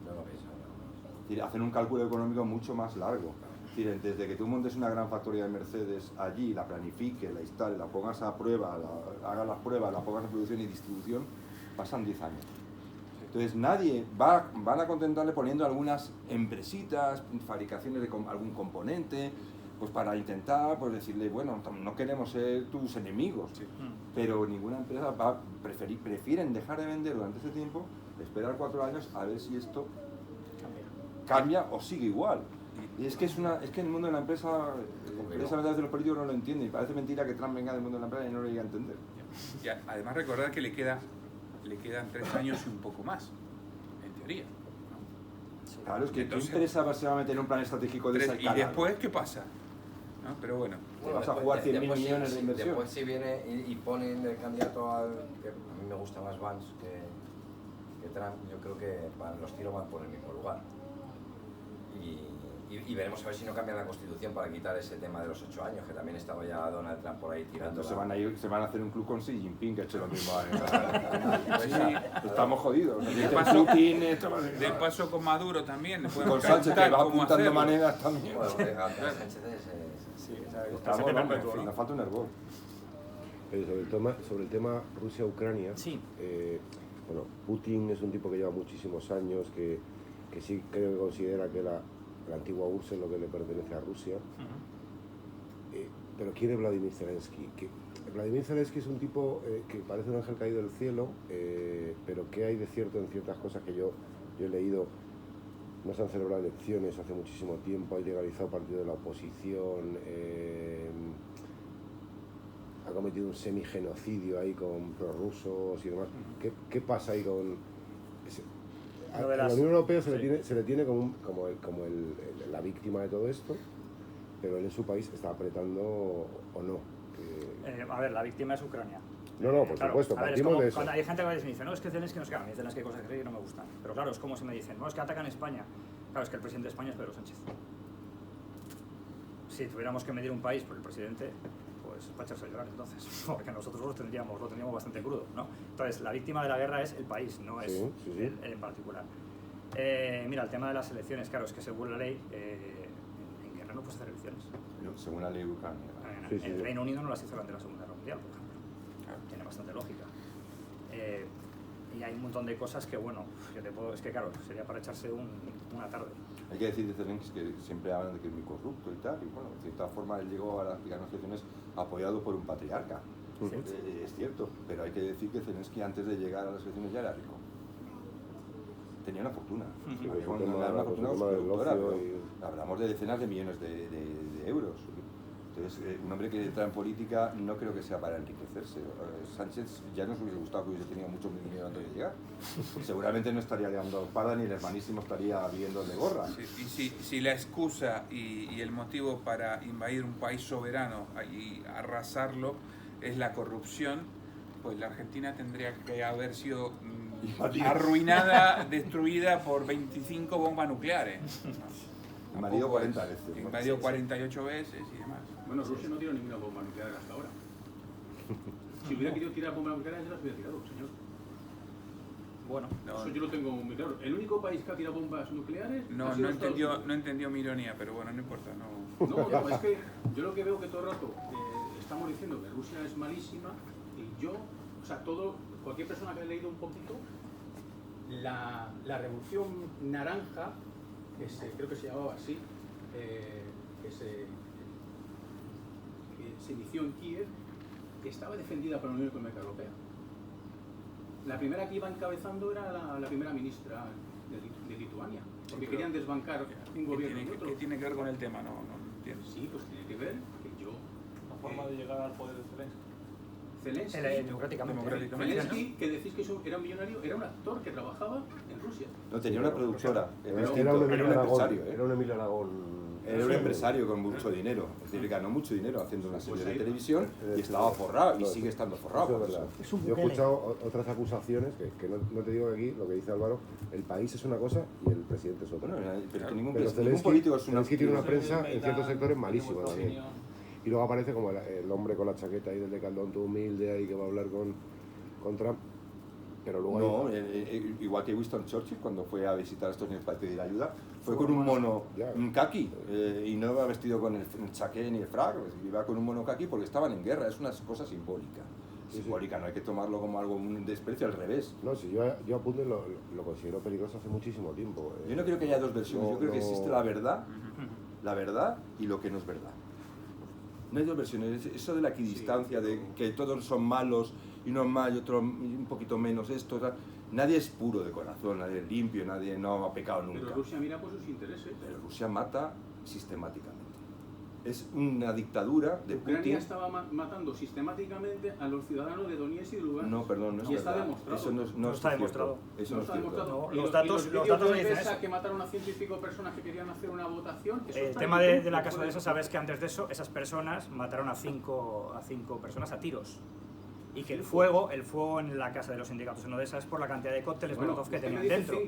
No lo pienso. Es decir, hacen un cálculo económico mucho más largo. Es decir, desde que tú montes una gran factoría de Mercedes allí, la planifiques, la instales, la pongas a prueba, hagas las pruebas, la pongas en producción y distribución, pasan 10 años. Entonces nadie van a contentarle poniendo algunas empresitas, fabricaciones de algún componente, pues para intentar pues decirle, bueno, no queremos ser tus enemigos, pero ninguna empresa prefieren dejar de vender durante ese tiempo, esperar 4 años a ver si esto cambia o sigue igual. Y es que es que en el mundo de la empresa, precisamente de los políticos no lo entienden, y parece mentira que Trump venga del mundo de la empresa y no lo llegue a entender. Y además recordar que le quedan 3 años y un poco más, en teoría. Claro, es que Entonces, ¿qué empresa se va a meter en un plan estratégico de esa Y escala? después, ¿qué pasa? ¿No? Pero bueno. Te vas a jugar 100.000 después millones de inversión. Después si viene y ponen el candidato al... que a mí me gusta más Vance que Trump, yo creo que los tiros van por el mismo lugar. Y veremos a ver si no cambian la Constitución para quitar ese tema de los 8 años, que también estaba ya Donald Trump por ahí tirando. Entonces se van a hacer un club con Xi Jinping que ha hecho lo mismo. Sí. Estamos jodidos. Y de paso, de paso con Maduro también. Con Sánchez que va apuntando maneras también. Bueno, Sánchez es... Estamos, vamos, nos falta un hervor. Sobre el tema Rusia-Ucrania, Sí. Bueno, Putin es un tipo que lleva muchísimos años, que sí creo que considera que la antigua URSS es lo que le pertenece a Rusia, pero quiere Vladimir Zelensky. Vladimir Zelensky es un tipo que parece un ángel caído del cielo, pero que hay de cierto en ciertas cosas que yo he leído. No se han celebrado elecciones hace muchísimo tiempo, hay legalizado partido de la oposición, ha cometido un semigenocidio ahí con prorrusos y demás. ¿Qué pasa ahí con...? A la Unión Europea se le tiene como la víctima de todo esto, pero él en su país está apretando o no. A ver, la víctima es Ucrania. No, por supuesto, a ver, partimos de eso. Cuando hay gente que me dice, no, es que Zelensky no se gana, me dicen que hay cosas que no me gustan. Pero claro, es como si me dicen, no, es que atacan España. Claro, es que el presidente de España es Pedro Sánchez. Si tuviéramos que medir un país por el presidente, pues para echarse a llorar entonces, porque nosotros lo tendríamos bastante crudo, ¿no? Entonces, la víctima de la guerra es el país, no es él en particular. Mira, el tema de las elecciones, claro, es que según la ley, en guerra no puedes hacer elecciones. No, según la ley ucraniana. El Reino Unido no las hizo durante la Segunda Guerra Mundial, por ejemplo. Tiene bastante lógica. Y hay un montón de cosas que, bueno, es que claro, sería para echarse una tarde. Hay que decir de Zelensky que siempre hablan de que es muy corrupto y tal, y bueno, de cierta forma él llegó a las elecciones apoyado por un patriarca. Sí. Es cierto, pero hay que decir que Zelensky antes de llegar a las elecciones ya era rico. Tenía una fortuna. Una fortuna constructora, hablamos de decenas de millones de euros. Entonces, un hombre que entra en política no creo que sea para enriquecerse. Sánchez ya nos hubiese gustado que hubiese tenido mucho dinero antes de llegar. Seguramente no estaría llegando a Parda ni el hermanísimo estaría viviendo de gorra. Sí, y si la excusa y el motivo para invadir un país soberano y arrasarlo es la corrupción, pues la Argentina tendría que haber sido arruinada, destruida por 25 bombas nucleares. Invadido 40 veces. Invadido 48 veces y demás. Bueno, Rusia no tiró ninguna bomba nuclear hasta ahora. Si hubiera querido tirar bombas nucleares, ya las hubiera tirado, señor. Bueno, eso yo lo tengo muy claro. El único país que ha tirado bombas nucleares. No entendió mi ironía, pero bueno, no importa. No, es que yo lo que veo que todo el rato estamos diciendo que Rusia es malísima y yo, o sea, cualquier persona que haya leído un poquito, la revolución naranja, creo que se llamaba así, que se inició en Kiev, estaba defendida por la Unión Económica Europea. La primera que iba encabezando era la primera ministra de Lituania, porque querían desbancar un gobierno y otro. ¿Qué tiene que ver con el tema? No entiendo. Sí, pues tiene que ver que yo... La forma de llegar al poder de Zelensky. Democráticamente. Zelensky, que decís que era un millonario, era un actor que trabajaba en Rusia. No, tenía una productora. Era un empresario. Era un Emilio Aragón. Era un empresario con mucho dinero. Es decir, ganó mucho dinero haciendo una serie de televisión y estaba forrado y sigue estando forrado. Eso es verdad. Yo he escuchado otras acusaciones que no te digo que aquí, lo que dice Álvaro, el país es una cosa y el presidente es otra. Bueno, pero ningún Zelensky, político es una... Zelensky tiene una prensa en ciertos sectores malísima también. Y luego aparece como el hombre con la chaqueta ahí del decaldón, todo humilde ahí que va a hablar con Trump. Pero luego igual que Winston Churchill cuando fue a visitar a Estados Unidos para pedir ayuda, fue con un mono kaki y no iba vestido con el chaqué ni el frac, iba con un mono kaki porque estaban en guerra, es una cosa simbólica. Simbólica, no hay que tomarlo como algo, un desprecio, al revés. No, si yo a Putin lo considero peligroso hace muchísimo tiempo. Yo no creo que haya dos versiones, yo creo que existe la verdad y lo que no es verdad. No hay dos versiones, eso de la equidistancia, de que todos son malos y uno es más y otro un poquito menos esto, nadie es puro de corazón, nadie es limpio, nadie no ha pecado nunca. Pero Rusia mira por sus intereses. Pero Rusia mata sistemáticamente. Es una dictadura de Putin. Ucrania estaba matando sistemáticamente a los ciudadanos de Donetsk y de Lugansk. No, perdón, no es verdad. Está demostrado. Eso no está demostrado. Eso no está demostrado. Los datos no dicen eso. Que mataron a 100 y pico personas que querían hacer una votación. El tema de la casa de eso, sabes que antes de eso, esas personas mataron a cinco personas a tiros. Y que el fuego en la casa de los sindicatos en Odessa es por la cantidad de cócteles Molotov que tenían dentro.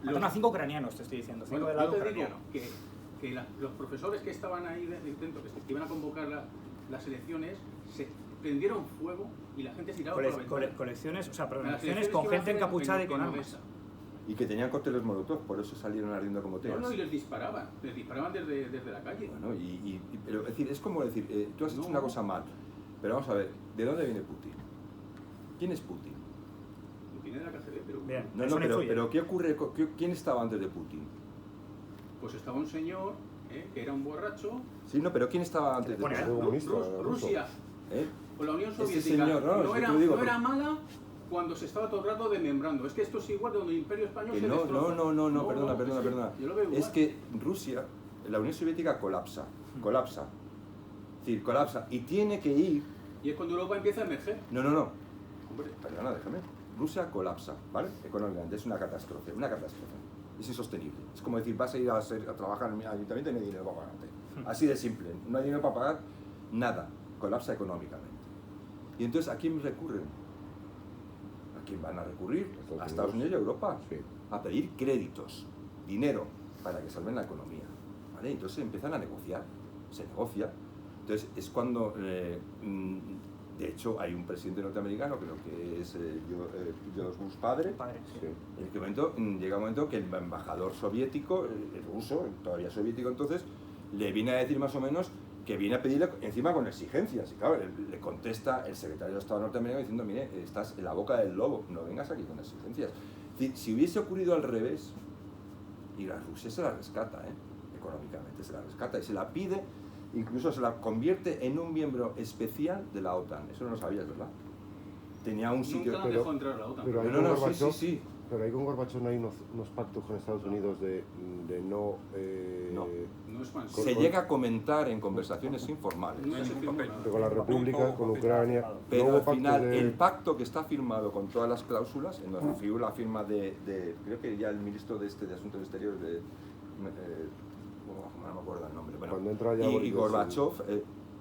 Mataron a 5 ucranianos, te estoy diciendo. 5 del lado ucraniano. Que los profesores que estaban ahí dentro, que iban a convocar las elecciones, se prendieron fuego y la gente se tiraba por la ventana. Colecciones con gente encapuchada y con armas. Y que tenían cócteles Molotov, por eso salieron ardiendo como teas. No, y les disparaban desde la calle. Bueno, pero es decir, es como decir, tú has hecho una cosa mal, Pero vamos a ver, ¿de dónde viene Putin? ¿Quién es Putin? Putin era la KGB, pero... Bien, No, eso no, no influye. pero ¿qué ocurre? ¿Quién estaba antes de Putin? Pues estaba un señor que era un borracho. Sí, no, pero ¿quién estaba antes de Pone Putin? algo. Comunista, ruso. Rusia ¿Eh? o la Unión Este Soviética señor, no, es que era, te lo digo, no era pero- mala cuando se estaba todo el rato desmembrando. Es que esto es igual de donde el Imperio Español Que se no, destroza. no, perdona. Yo lo veo igual. Es que Rusia, la Unión Soviética colapsa. Es decir, colapsa y tiene que ir... Y es cuando Europa empieza a emerger. No. Hombre, Perdona, déjame. Rusia colapsa, ¿vale? Económicamente, es una catástrofe. Es insostenible. Es como decir, vas a ir a trabajar en mi ayuntamiento y no hay dinero para pagarte. Así de simple. No hay dinero para pagar nada. Colapsa económicamente. Y entonces, ¿a quién recurren? ¿A quién van a recurrir? A Estados Unidos y a Europa. Sí. A pedir créditos, dinero, para que salven la economía. ¿Vale? Entonces empiezan a negociar. Se negocia. Entonces es cuando... de hecho, hay un presidente norteamericano, creo que es George Bush padre, Sí. en que momento, llega un momento que el embajador soviético, el ruso, todavía soviético entonces, le viene a decir más o menos que viene a pedirle encima con exigencias. Y claro, le contesta el secretario de Estado norteamericano diciendo, mire, estás en la boca del lobo, no vengas aquí con exigencias. Es decir, si hubiese ocurrido al revés, y la Rusia se la rescata, económicamente se la rescata y se la pide, incluso se la convierte en un miembro especial de la OTAN. Eso no lo sabías, ¿verdad? Tenía un sitio... nunca dejó entrar a la OTAN. Pero ahí No, con no, Gorbachov, sí. Pero ahí con Gorbachov no hay unos pactos con Estados Unidos de no... No. No es más. Se llega a comentar en conversaciones informales. No se firmó nada. con la República, con Ucrania... no Pero hubo al pacto final, de- el pacto que está firmado con todas las cláusulas, en donde figura la firma creo que ya el ministro de Asuntos Exteriores, no me acuerdo el nombre, bueno, Cuando entra ya y Boris Gorbachev,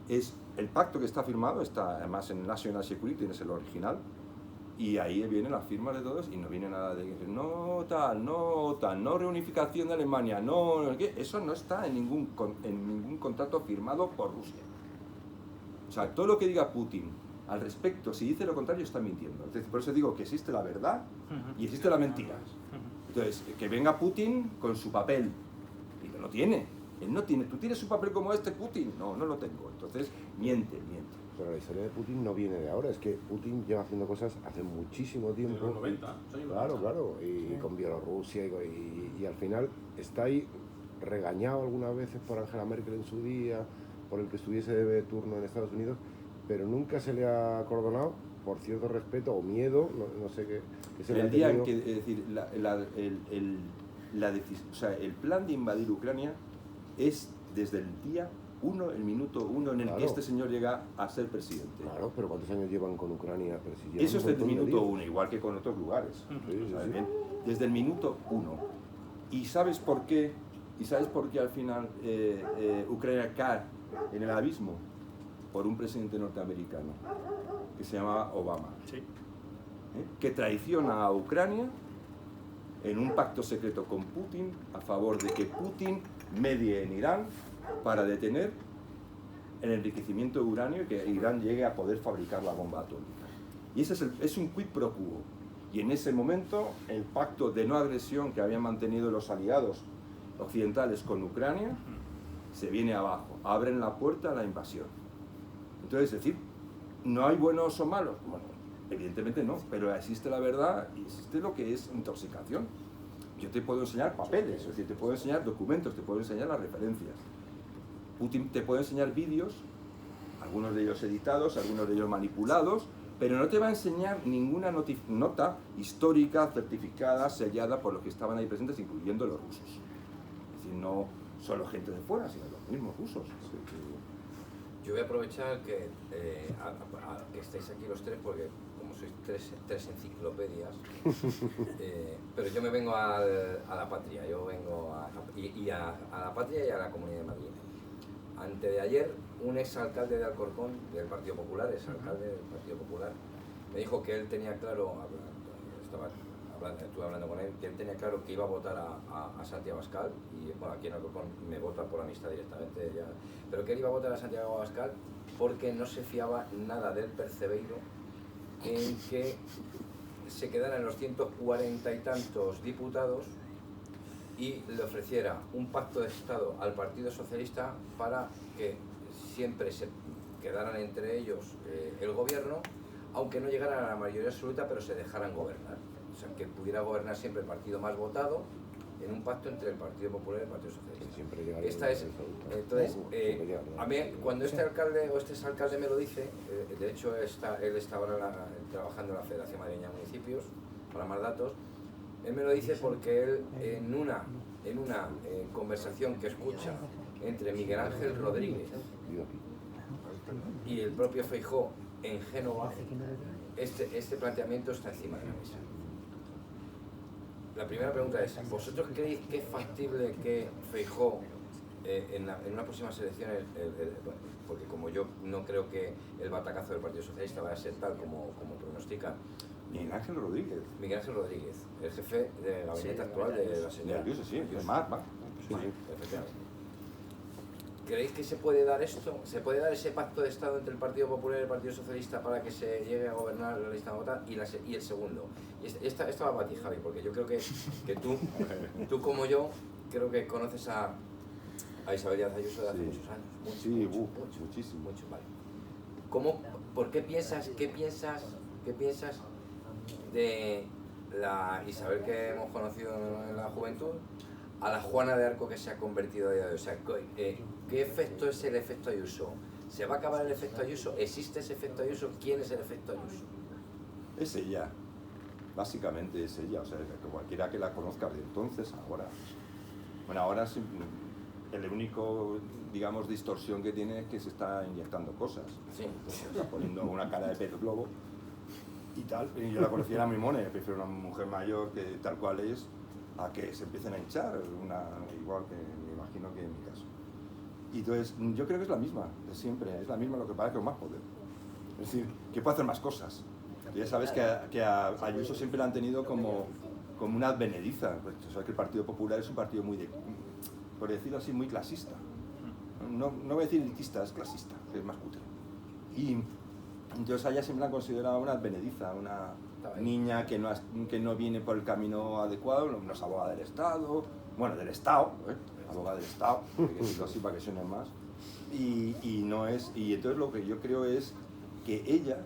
es el pacto que está firmado, está además en National Security, es el original, y ahí vienen las firmas de todos y no viene nada de no tal, no reunificación de Alemania, no, ¿qué? Eso no está en ningún contrato firmado por Rusia. O sea, todo lo que diga Putin al respecto, si dice lo contrario, está mintiendo. Entonces, por eso digo que existe la verdad y existe la mentira. Entonces, que venga Putin con su papel, y no lo tiene. Él no tiene. ¿Tú tienes un papel como este, Putin? No, no lo tengo. Entonces, miente. Pero la historia de Putin no viene de ahora, es que Putin lleva haciendo cosas hace muchísimo tiempo. De los 90, los años Claro, 90. claro, y con Bielorrusia y al final está ahí regañado algunas veces por Angela Merkel en su día, por el que estuviese de turno en Estados Unidos, pero nunca se le ha acordonado por cierto respeto o miedo, no sé qué se le ha El día en tenido. que, es decir, o sea, el plan de invadir Ucrania es desde el día 1, el minuto 1 en el que Claro. este señor llega a ser presidente. Claro, pero ¿cuántos años llevan con Ucrania? Pero si llevan Eso es un desde el montón de minuto días. 1, igual que con otros lugares. Sí, sí, ¿Sabes sí. bien? Desde el minuto 1. ¿Y sabes por qué? ¿Y sabes por qué al final Ucrania cae en el abismo? Por un presidente norteamericano que se llamaba Obama, que traiciona a Ucrania en un pacto secreto con Putin a favor de que Putin medie en Irán para detener el enriquecimiento de uranio y que Irán llegue a poder fabricar la bomba atómica. Y ese es un quid pro quo. Y en ese momento el pacto de no agresión que habían mantenido los aliados occidentales con Ucrania se viene abajo, abren la puerta a la invasión. Entonces, es decir, ¿no hay buenos o malos? Bueno, evidentemente no, pero existe la verdad y existe lo que es intoxicación. Yo te puedo enseñar papeles, es decir, te puedo enseñar documentos, te puedo enseñar las referencias. Putin te puede enseñar vídeos, algunos de ellos editados, algunos de ellos manipulados, pero no te va a enseñar ninguna nota histórica, certificada, sellada por los que estaban ahí presentes, incluyendo los rusos. Es decir, no solo gente de fuera, sino los mismos rusos. Yo voy a aprovechar que estáis aquí los tres, porque como sois tres enciclopedias, pero yo me vengo a la patria, yo vengo a la patria y a la Comunidad de Madrid. Antes de ayer, un exalcalde de Alcorcón, del Partido Popular, exalcalde del Partido Popular, me dijo que él tenía claro, estuve hablando con él, que él tenía claro que iba a votar a Santiago Abascal, y bueno, aquí en Alcorcón me vota por amistad directamente, ya, pero que él iba a votar a Santiago Abascal porque no se fiaba nada del Percebeiro en que se quedaran los 140 y tantos diputados y le ofreciera un pacto de Estado al Partido Socialista para que siempre se quedaran entre ellos el gobierno, aunque no llegaran a la mayoría absoluta, pero se dejaran gobernar. O sea, que pudiera gobernar siempre el partido más votado en un pacto entre el Partido Popular y el Partido Socialista. Siempre Esta es, entonces, a mí, cuando este alcalde o este exalcalde me lo dice, de hecho él está ahora trabajando en la Federación Madrileña de Municipios, para más datos, él me lo dice porque él en una conversación que escucha entre Miguel Ángel Rodríguez y el propio Feijóo en Génova, este planteamiento está encima de la mesa. La primera pregunta es, ¿vosotros creéis que es factible que Feijóo en una próxima elección, porque como yo no creo que el batacazo del Partido Socialista vaya a ser tal como pronostican, Miguel Ángel Rodríguez. Miguel Ángel Rodríguez, el jefe de gabinete actual de la señora Ayuso, sí, es más. Sí, sí. Efectivamente. ¿Creéis que se puede dar esto? ¿Se puede dar ese pacto de Estado entre el Partido Popular y el Partido Socialista para que se llegue a gobernar la lista de votar? Y el segundo. Y esta va para ti, Javi, porque yo creo que tú como yo, creo que conoces a Isabel Díaz Ayuso de hace muchos años. Muchísimo. Mucho, vale. ¿Qué piensas de la Isabel que hemos conocido en la juventud a la Juana de Arco que se ha convertido a día de hoy? O sea, ¿qué efecto es el efecto Ayuso? ¿Se va a acabar el efecto Ayuso? ¿Existe ese efecto Ayuso? ¿Quién es el efecto Ayuso? Es ella, básicamente es ella, o sea, que cualquiera que la conozca de entonces, ahora. Bueno, ahora es el único, digamos, distorsión que tiene es que se está inyectando cosas. Sí. Se está poniendo una cara de pez globo y tal. Y yo la conocí, era muy mona, prefiero una mujer mayor que tal cual es, a que se empiecen a hinchar, igual que me imagino que en mi caso. Y entonces, yo creo que es la misma, de siempre, es la misma, lo que pasa con más poder. Es decir, que puede hacer más cosas. Ya sabes que a Ayuso siempre la han tenido como una advenediza. Pues, o sea, que el Partido Popular es un partido muy, por decirlo así, muy clasista. No voy a decir elitista, es clasista, que es más cutre. Y entonces a ella siempre la han considerado una advenediza, una niña que no viene por el camino adecuado, no es abogada del Estado, bueno, del Estado, abogada del Estado, hay que decirlo así para que suene más. Y no es, y entonces lo que yo creo es que ella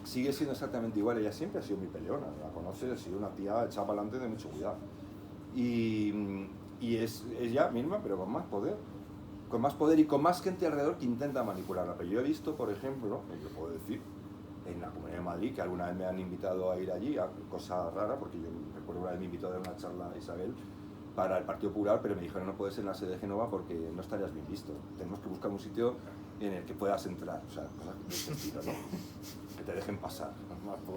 sigue siendo exactamente igual. Ella siempre ha sido muy peleona, la conoces, ha sido una tía echada para adelante de mucho cuidado. Y es ella misma, pero con más poder y con más gente alrededor que intenta manipularla. Pero yo he visto, por ejemplo, yo puedo decir, en la Comunidad de Madrid, que alguna vez me han invitado a ir allí, a cosa rara, porque yo recuerdo una vez me invitó a dar una charla a Isabel para el Partido Popular, pero me dijeron no puedes ir en la sede de Génova porque no estarías bien visto. Tenemos que buscar un sitio en el que puedas entrar, o sea, cosas de ese estilo, ¿no? Que te dejen pasar.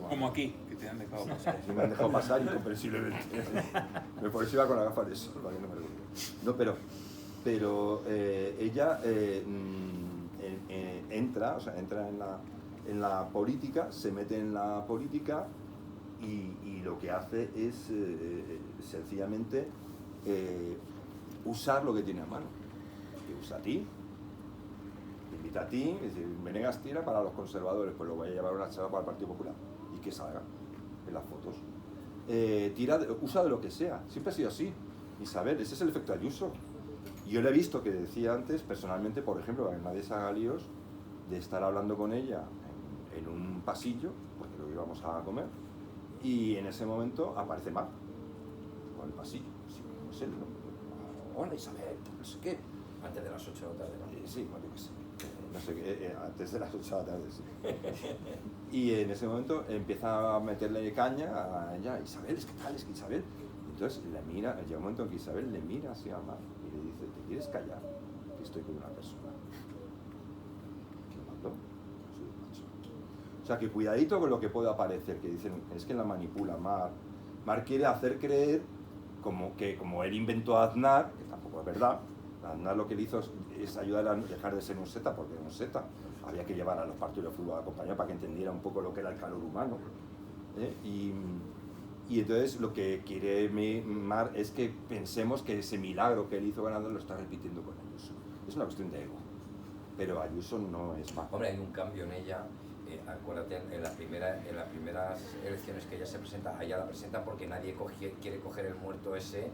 Como aquí, que te han dejado pasar. Sí, me han dejado pasar incomprensiblemente. Por eso iba con la gafa de sol, para que no me lo diga. No, pero ella entra en la política, se mete en la política y lo que hace es sencillamente usar lo que tiene a mano. Que usa a ti, te invita a ti, es decir, Venegas tira para los conservadores, pues lo voy a llevar a una charla para el Partido Popular y que salga en las fotos. Usa de lo que sea, siempre ha sido así. Isabel, ese es el efecto Ayuso. Yo le he visto, que decía antes, personalmente, por ejemplo, en nadie se haga líos, de estar hablando con ella en un pasillo, porque lo íbamos a comer, y en ese momento aparece Mar, con el pasillo, sí, no sé, ¿no? Hola Isabel, no sé qué. Antes de las 8 de la tarde, ¿no? Sí, bueno, qué sé. No sé qué, antes de las 8 de la tarde, sí. Y en ese momento empieza a meterle caña a ella, Isabel, es que tal, es que Isabel. Entonces le mira, llega un momento en que Isabel le mira hacia Mar y le dice, ¿te quieres callar? Que estoy con una persona. ¿Qué mató? Soy un macho. O sea, que cuidadito con lo que pueda parecer, que dicen, es que la manipula Mar. Mar quiere hacer creer como él inventó a Aznar, que tampoco es verdad. Aznar lo que le hizo es ayudar a dejar de ser un seta, porque era un seta. Había que llevar a los partidos de fútbol a acompañar para que entendiera un poco lo que era el calor humano. Y entonces lo que quiere Mar es que pensemos que ese milagro que él hizo ganando lo está repitiendo con Ayuso. Es una cuestión de ego. Pero Ayuso no es más. Hombre, hay un cambio en ella. Acuérdate, en las primeras elecciones que ella se presenta, allá la presenta porque nadie quiere coger el muerto ese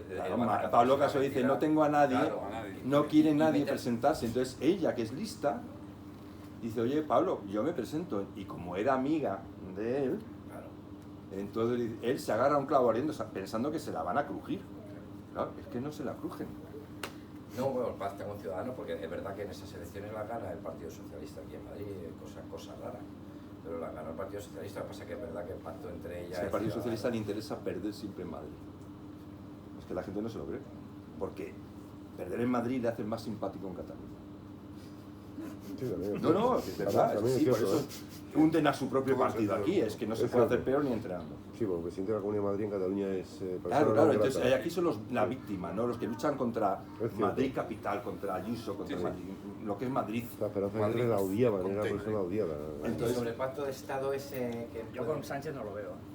claro, Pablo Casado dice, no tengo a nadie, claro, no quiere nadie presentarse. Entonces ella, que es lista, dice, oye, Pablo, yo me presento. Y como era amiga de él, Claro. entonces él se agarra a un clavo ardiendo pensando que se la van a crujir. Claro, es que no se la crujen. No, bueno, el pacto con Ciudadanos, porque es verdad que en esas elecciones la gana el Partido Socialista aquí en Madrid, cosa rara. Pero la ganó el Partido Socialista, lo que pasa es que es verdad que el pacto entre ellas... Si al Partido Socialista le interesa perder siempre en Madrid. Es que la gente no se lo cree. Porque perder en Madrid le hace más simpático en Cataluña. Sí, también. No, es verdad, También sí, es por cierto, eso hunden a su propio partido aquí, es que no se Es puede cierto. hacer peor ni entrenando. Sí, porque el presidente de la Comunidad de Madrid en Cataluña es... Claro, entonces aquí son la víctima, ¿no? Los que luchan contra cierto. Madrid capital, contra Ayuso, contra lo que es Madrid. La Esperanza Madrid. Aguirre la odiaba, era una Contexto. persona odiada. Y sobre el pacto de Estado ese que... Yo con Sánchez no lo veo.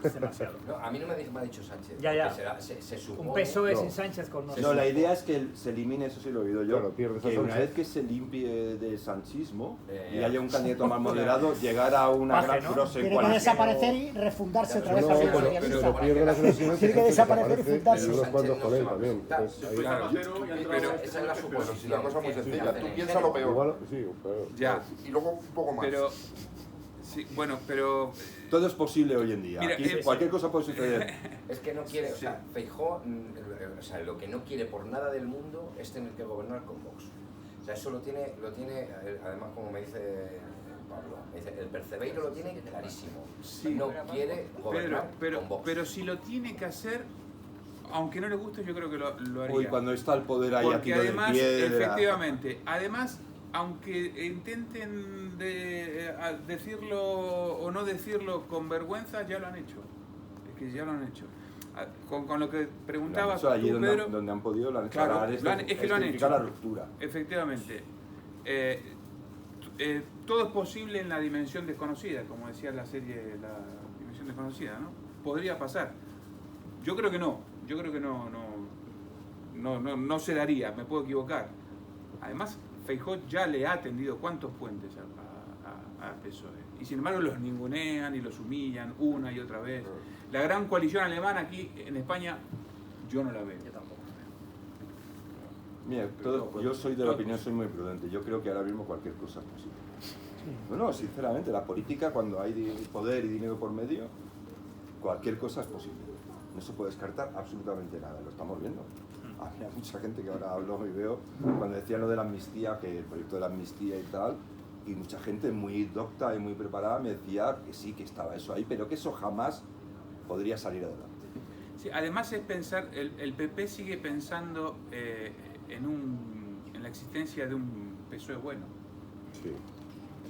Es demasiado. No, a mí no me ha dicho Sánchez. Ya. Que se supone... Un PSOE No. sin Sánchez con No, nosotros. la idea es que se elimine, eso sí lo he oído yo, Claro, pierdes a que una Sánchez. vez que se limpie del sanchismo y Ya. haya un candidato más moderado, llegar a una Paje, gran ¿no? grosa Tiene que coalición. desaparecer y refundarse otra vez No, al pero socialista. pierde las elecciones. Tiene que desaparecer y desaparece fundarse. y unos Sánchez cuantos no con se él va a también. presentar. Pues ahí- Zapatero y ha entrado Pero este esa es la PP. Pero si la cosa es muy que sencilla, hacen tú en piensas lo peor. Igual, sí, claro. Ya, Y luego un poco más. pero... Sí, bueno, pero... Todo es posible hoy en día. Mira, Aquí sí. cualquier cosa puede suceder. Es que no quiere, o sea, Feijóo, o sea, lo que no quiere por nada del mundo es tener que gobernar con Vox. O sea, eso lo tiene además, como me dice Pablo, me dice, el Percebeiro lo tiene clarísimo. Sí. No quiere gobernar con Vox. pero si lo tiene que hacer, aunque no le guste, yo creo que lo haría. Uy, cuando está el poder ahí a Porque tiro de además, piedra. efectivamente, además, aunque intenten decirlo o no decirlo con vergüenza, ya lo han hecho. Es que ya lo han hecho. Con lo que preguntabas Eso allí tú, donde, Pedro, donde han podido, lo han hecho. Claro, Ahora es que lo han significa hecho. la ruptura. efectivamente, todo es posible en la dimensión desconocida, como decía la serie La Dimensión Desconocida, ¿no? Podría pasar. Yo creo que no, no se daría, me puedo equivocar. Además, Feijóo ya le ha tendido cuántos puentes a PSOE. Y sin embargo los ningunean y los humillan una y otra vez. La gran coalición alemana aquí en España, yo no la veo. Yo tampoco. Mira, yo soy de la opinión, soy muy prudente. Yo creo que ahora mismo cualquier cosa es posible. No, sinceramente, la política, cuando hay poder y dinero por medio, cualquier cosa es posible. No se puede descartar absolutamente nada, lo estamos viendo. Había mucha gente que ahora hablo y veo, cuando decían lo de la amnistía, que el proyecto de la amnistía y tal, y mucha gente muy docta y muy preparada me decía que sí, que estaba eso ahí, pero que eso jamás podría salir adelante. Sí, además es pensar, el PP sigue pensando en la existencia de un PSOE bueno. Sí.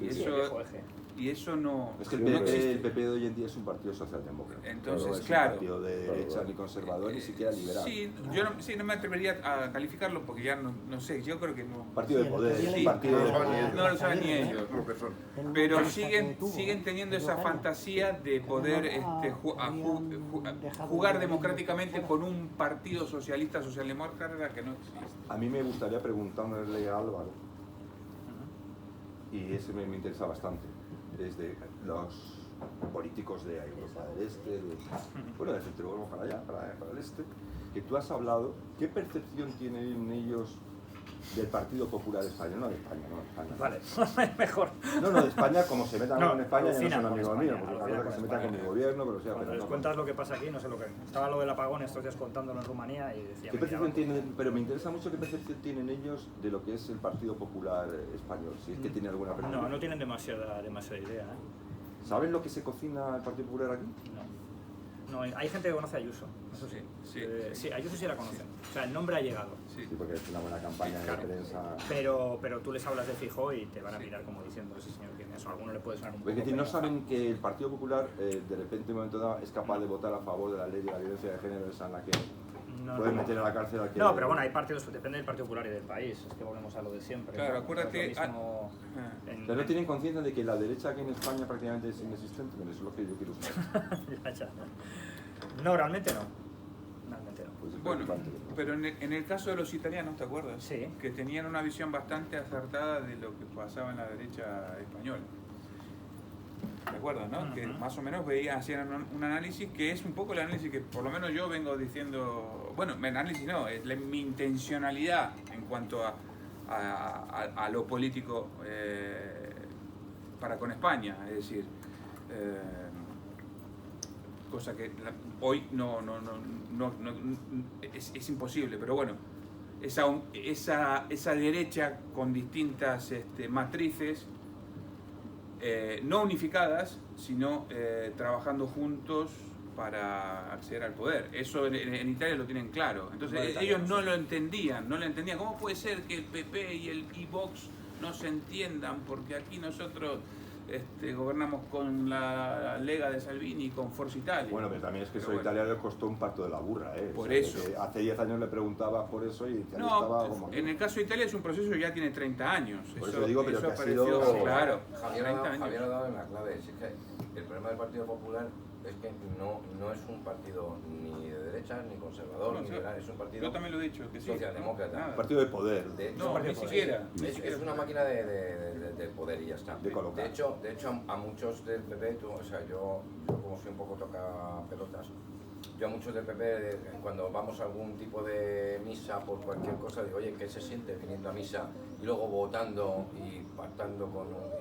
Y Sí, eso, el viejo eje. y eso no, Es que no existe. el PP de hoy en día es un partido socialdemócrata. Entonces, no es claro. un partido de derecha ni conservador, ni siquiera liberal. Sí, yo no me atrevería a calificarlo porque ya no sé, yo creo que no. Partido de Sí, poder, sí, un partido de... No lo saben ni ellos. Lo que son. Pero siguen teniendo esa fantasía de poder jugar democráticamente con un partido socialista, socialdemócrata que no existe. A mí me gustaría preguntarle a Álvaro, y ese me interesa bastante, desde los políticos de Europa del Este, bueno, de Centro Europa para allá, para el Este, que tú has hablado, ¿qué percepción tienen ellos del Partido Popular Español? No de España, no de España. Vale, mejor. No, de España, como se metan No, con España, ya no alucina son con amigos España, míos, porque alucina otra cosa que con se metan con España. mi gobierno, pero o sea, Cuando pero les no. cuentas lo que pasa aquí, no sé lo que... Estaba lo del apagón estos días contándolo en Rumanía y decía... ¿Qué percepción tienen? Pero me interesa mucho qué percepción tienen ellos de lo que es el Partido Popular Español, si es que tiene alguna percepción. No tienen demasiada idea, ¿eh? ¿Saben lo que se cocina el Partido Popular aquí? No, hay gente que conoce a Ayuso, eso sí. Sí, Ayuso sí la conocen. O sea, el nombre ha llegado. Sí. Sí, porque es una buena campaña Claro. de prensa. Pero tú les hablas de Feijóo y te van a mirar como diciendo, ese señor quién es, o a alguno le puede sonar un poco. Es decir, no pero- saben que el Partido Popular de repente en un momento dado es capaz de votar a favor de la ley de la violencia de género, esa en la que puede meter a la cárcel a que... No, pero bueno, hay partidos, depende del Partido Popular y del país, es que volvemos a lo de siempre. Claro, ¿no? acuérdate, No es lo mismo Pero no tienen conciencia de que la derecha aquí en España prácticamente es inexistente, pero eso es lo que yo quiero saber. Ya. No, realmente no. Realmente no. Pues es Bueno, preocupante. pero en el caso de los italianos, ¿te acuerdas? Sí. Que tenían una visión bastante acertada de lo que pasaba en la derecha española. ¿Te acuerdas, no? Ujú. Que más o menos hacían un análisis que es un poco el análisis que por lo menos yo vengo diciendo, bueno, análisis no, es mi intencionalidad en cuanto a lo político para con España, es decir, cosa que hoy es imposible, pero bueno, esa derecha con distintas matrices, no unificadas, sino trabajando juntos para acceder al poder. Eso en Italia lo tienen claro. Entonces ellos no lo entendían. ¿Cómo puede ser que el PP y el Vox no se entiendan? Porque aquí nosotros gobernamos con la Lega de Salvini y con Forza Italia. Bueno, pero también es que eso a Italia le costó un parto de la burra, ¿eh? Por eso. Hace 10 años le preguntaba por eso y Italia No, estaba como... en el caso de Italia es un proceso que ya tiene 30 años. Por eso digo, pero que ha apareció, sido... Claro, Javier 30 ha años. dado en la clave. Es que el problema del Partido Popular es que no es un partido ni de derecha, ni conservador, No, ni liberal, es un partido Yo también lo he dicho, que sí. socialdemócrata. Un partido de poder. De hecho, No, ni siquiera. Es una máquina de poder y ya está. De colocar. De hecho, a muchos del PP, o sea, yo como soy un poco toca pelotas, yo a muchos del PP, cuando vamos a algún tipo de misa por cualquier cosa, digo, oye, ¿qué se siente viniendo a misa y luego votando y pactando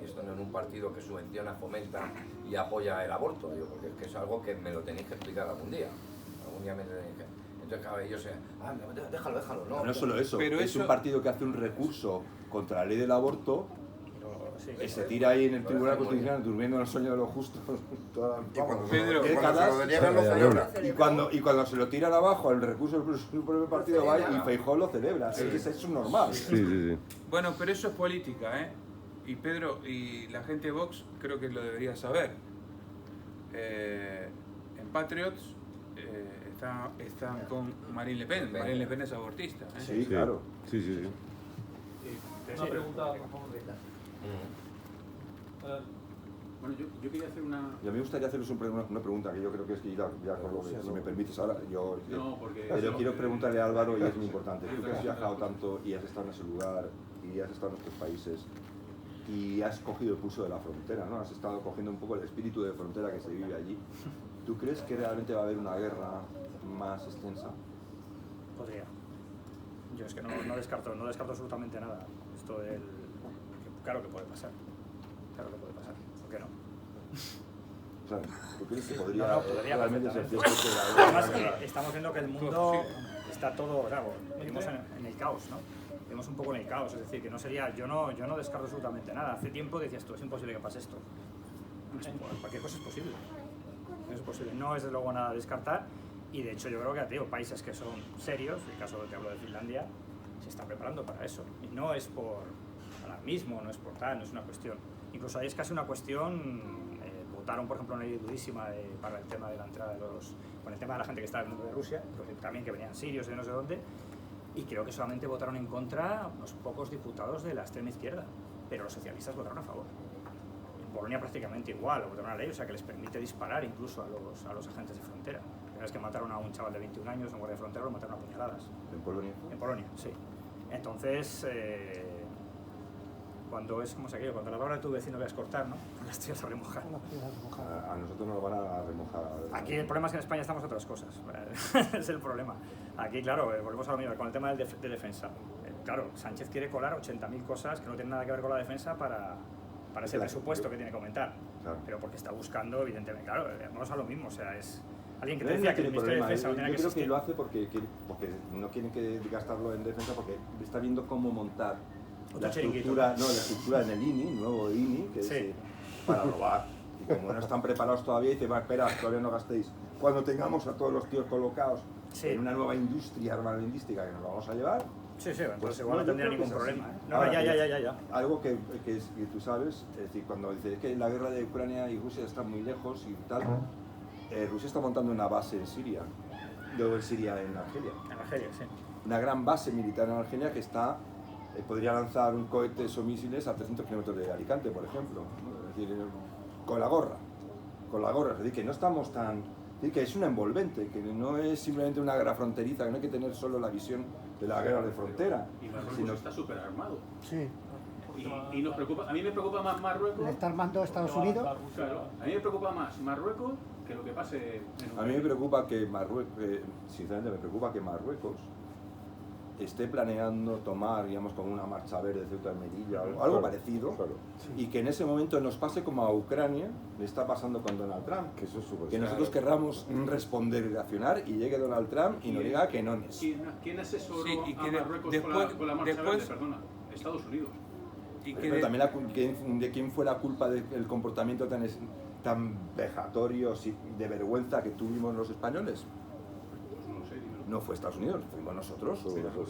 y estando en un partido que subvenciona, fomenta y apoya el aborto? Digo, porque es que es algo que me lo tenéis que explicar algún día. Algún día me lo tenéis que... Entonces, claro, ellos déjalo, no. No solo eso, Pero es eso- un partido que hace un recurso contra la ley del aborto y se tira ahí en el Tribunal Constitucional durmiendo en el sueño de los justos. Y cuando Pedro, se lo deniegan, lo celebra. Y cuando se lo tiran abajo el recurso del propio partido va y Feijóo lo celebra. Eso es normal. Sí. Bueno, pero eso es política, ¿eh? Y Pedro, y la gente de Vox creo que lo debería saber. En Patriots están con Marine Le Pen. Marine Le Pen es abortista, ¿eh? Sí, claro. Sí. Una pregunta. Bueno, yo quería hacer una... Y a mí me gustaría haceros una pregunta que yo creo que es que ya con lo que, si me permites ahora, No, porque... pero quiero preguntarle a Álvaro y es muy importante. Tú que has viajado tanto y has estado en ese lugar y has estado en nuestros países y has cogido el pulso de la frontera, ¿no? Has estado cogiendo un poco el espíritu de frontera que se vive allí. ¿Tú crees que realmente va a haber una guerra más extensa? Podría. Yo es que no descarto absolutamente nada. Esto del... Claro que puede pasar. Claro que puede pasar. ¿Por qué no? O sea, ¿tú crees que podría, No, podría realmente ser perfectamente. cierto que la Además guerra... que estamos viendo que el mundo está todo, claro, vivimos en el caos, ¿no? Vivimos un poco en el caos, es decir, que no sería, yo no descarto absolutamente nada. Hace tiempo decías tú, es imposible que pase esto. Cualquier cosa es posible. Es posible, no es de luego nada a descartar y de hecho yo creo que digo, países que son serios, el caso que hablo de Finlandia, se están preparando para eso. Y no es por alarmismo, no es por tal, no es una cuestión. Incluso ahí es casi una cuestión, votaron por ejemplo una ley durísima para el tema de la entrada con el tema de la gente que estaba en el mundo de Rusia, también que venían sirios y de no sé dónde, y creo que solamente votaron en contra unos pocos diputados de la extrema izquierda, pero los socialistas votaron a favor. En Polonia prácticamente igual, votaron una ley, o sea que les permite disparar incluso a los agentes de frontera. La primera vez que mataron a un chaval de 21 años, un guardia de frontera, lo mataron a puñaladas. ¿En Polonia? En Polonia, sí. Entonces, cuando es como se aquello, cuando la palabra de tu vecino veas cortar, ¿no? Las tías a remojar. A nosotros nos van a remojar. Aquí el problema es que en España estamos a otras cosas. Es el problema. Aquí, claro, volvemos a lo mismo, con el tema de defensa. Claro, Sánchez quiere colar 80.000 cosas que no tienen nada que ver con la defensa para ese presupuesto que tiene que aumentar. Claro. Pero porque está buscando, evidentemente, claro, vamos a lo mismo, o sea, es alguien que te Él decía no que el tiene Ministerio de problema. Defensa no tenía Yo que creo que existir. lo hace porque no quieren que gastarlo en defensa, porque está viendo cómo montar la estructura en el INI, el nuevo INI, que es para robar. Y como no están preparados todavía, dice, va, espera, todavía no gastéis. Cuando tengamos a todos los tíos colocados en una nueva industria armamentística que nos vamos a llevar, Sí, entonces pues, igual no yo tendría creo que ningún es así. problema. No, Ahora, ya. Algo que tú sabes, es decir, cuando dices que la guerra de Ucrania y Rusia están muy lejos y tal, Rusia está montando una base en Siria, luego en Siria, en Argelia. En Argelia, sí. Una gran base militar en Argelia que está, podría lanzar un cohetes o misiles a 300 kilómetros de Alicante, por ejemplo, ¿no? Es decir, con la gorra, es decir, que no estamos tan... Es decir, que es una envolvente, que no es simplemente una guerra fronteriza, que no hay que tener solo la visión de la guerra de frontera. Y Marruecos sino... está súper armado. Sí. Y nos preocupa, a mí me preocupa más Marruecos. ¿Le está armando Estados Unidos? Claro, a mí me preocupa más Marruecos que lo que pase en A mí me preocupa que Marruecos, sinceramente me preocupa que Marruecos esté planeando tomar, digamos, como una marcha verde de Ceuta y Melilla, algo parecido, y que en ese momento nos pase como a Ucrania le está pasando con Donald Trump, Que eso es súper que nosotros querramos responder y reaccionar y llegue Donald Trump y nos diga que no es. ¿Quién asesoró Sí, y que a Marruecos con la marcha verde? Perdona, Estados Unidos. Y que Pero también de quién fue la culpa del comportamiento tan vejatorio, de vergüenza que tuvimos los españoles. No lo sé, dímelo. No fue Estados Unidos, fuimos nosotros.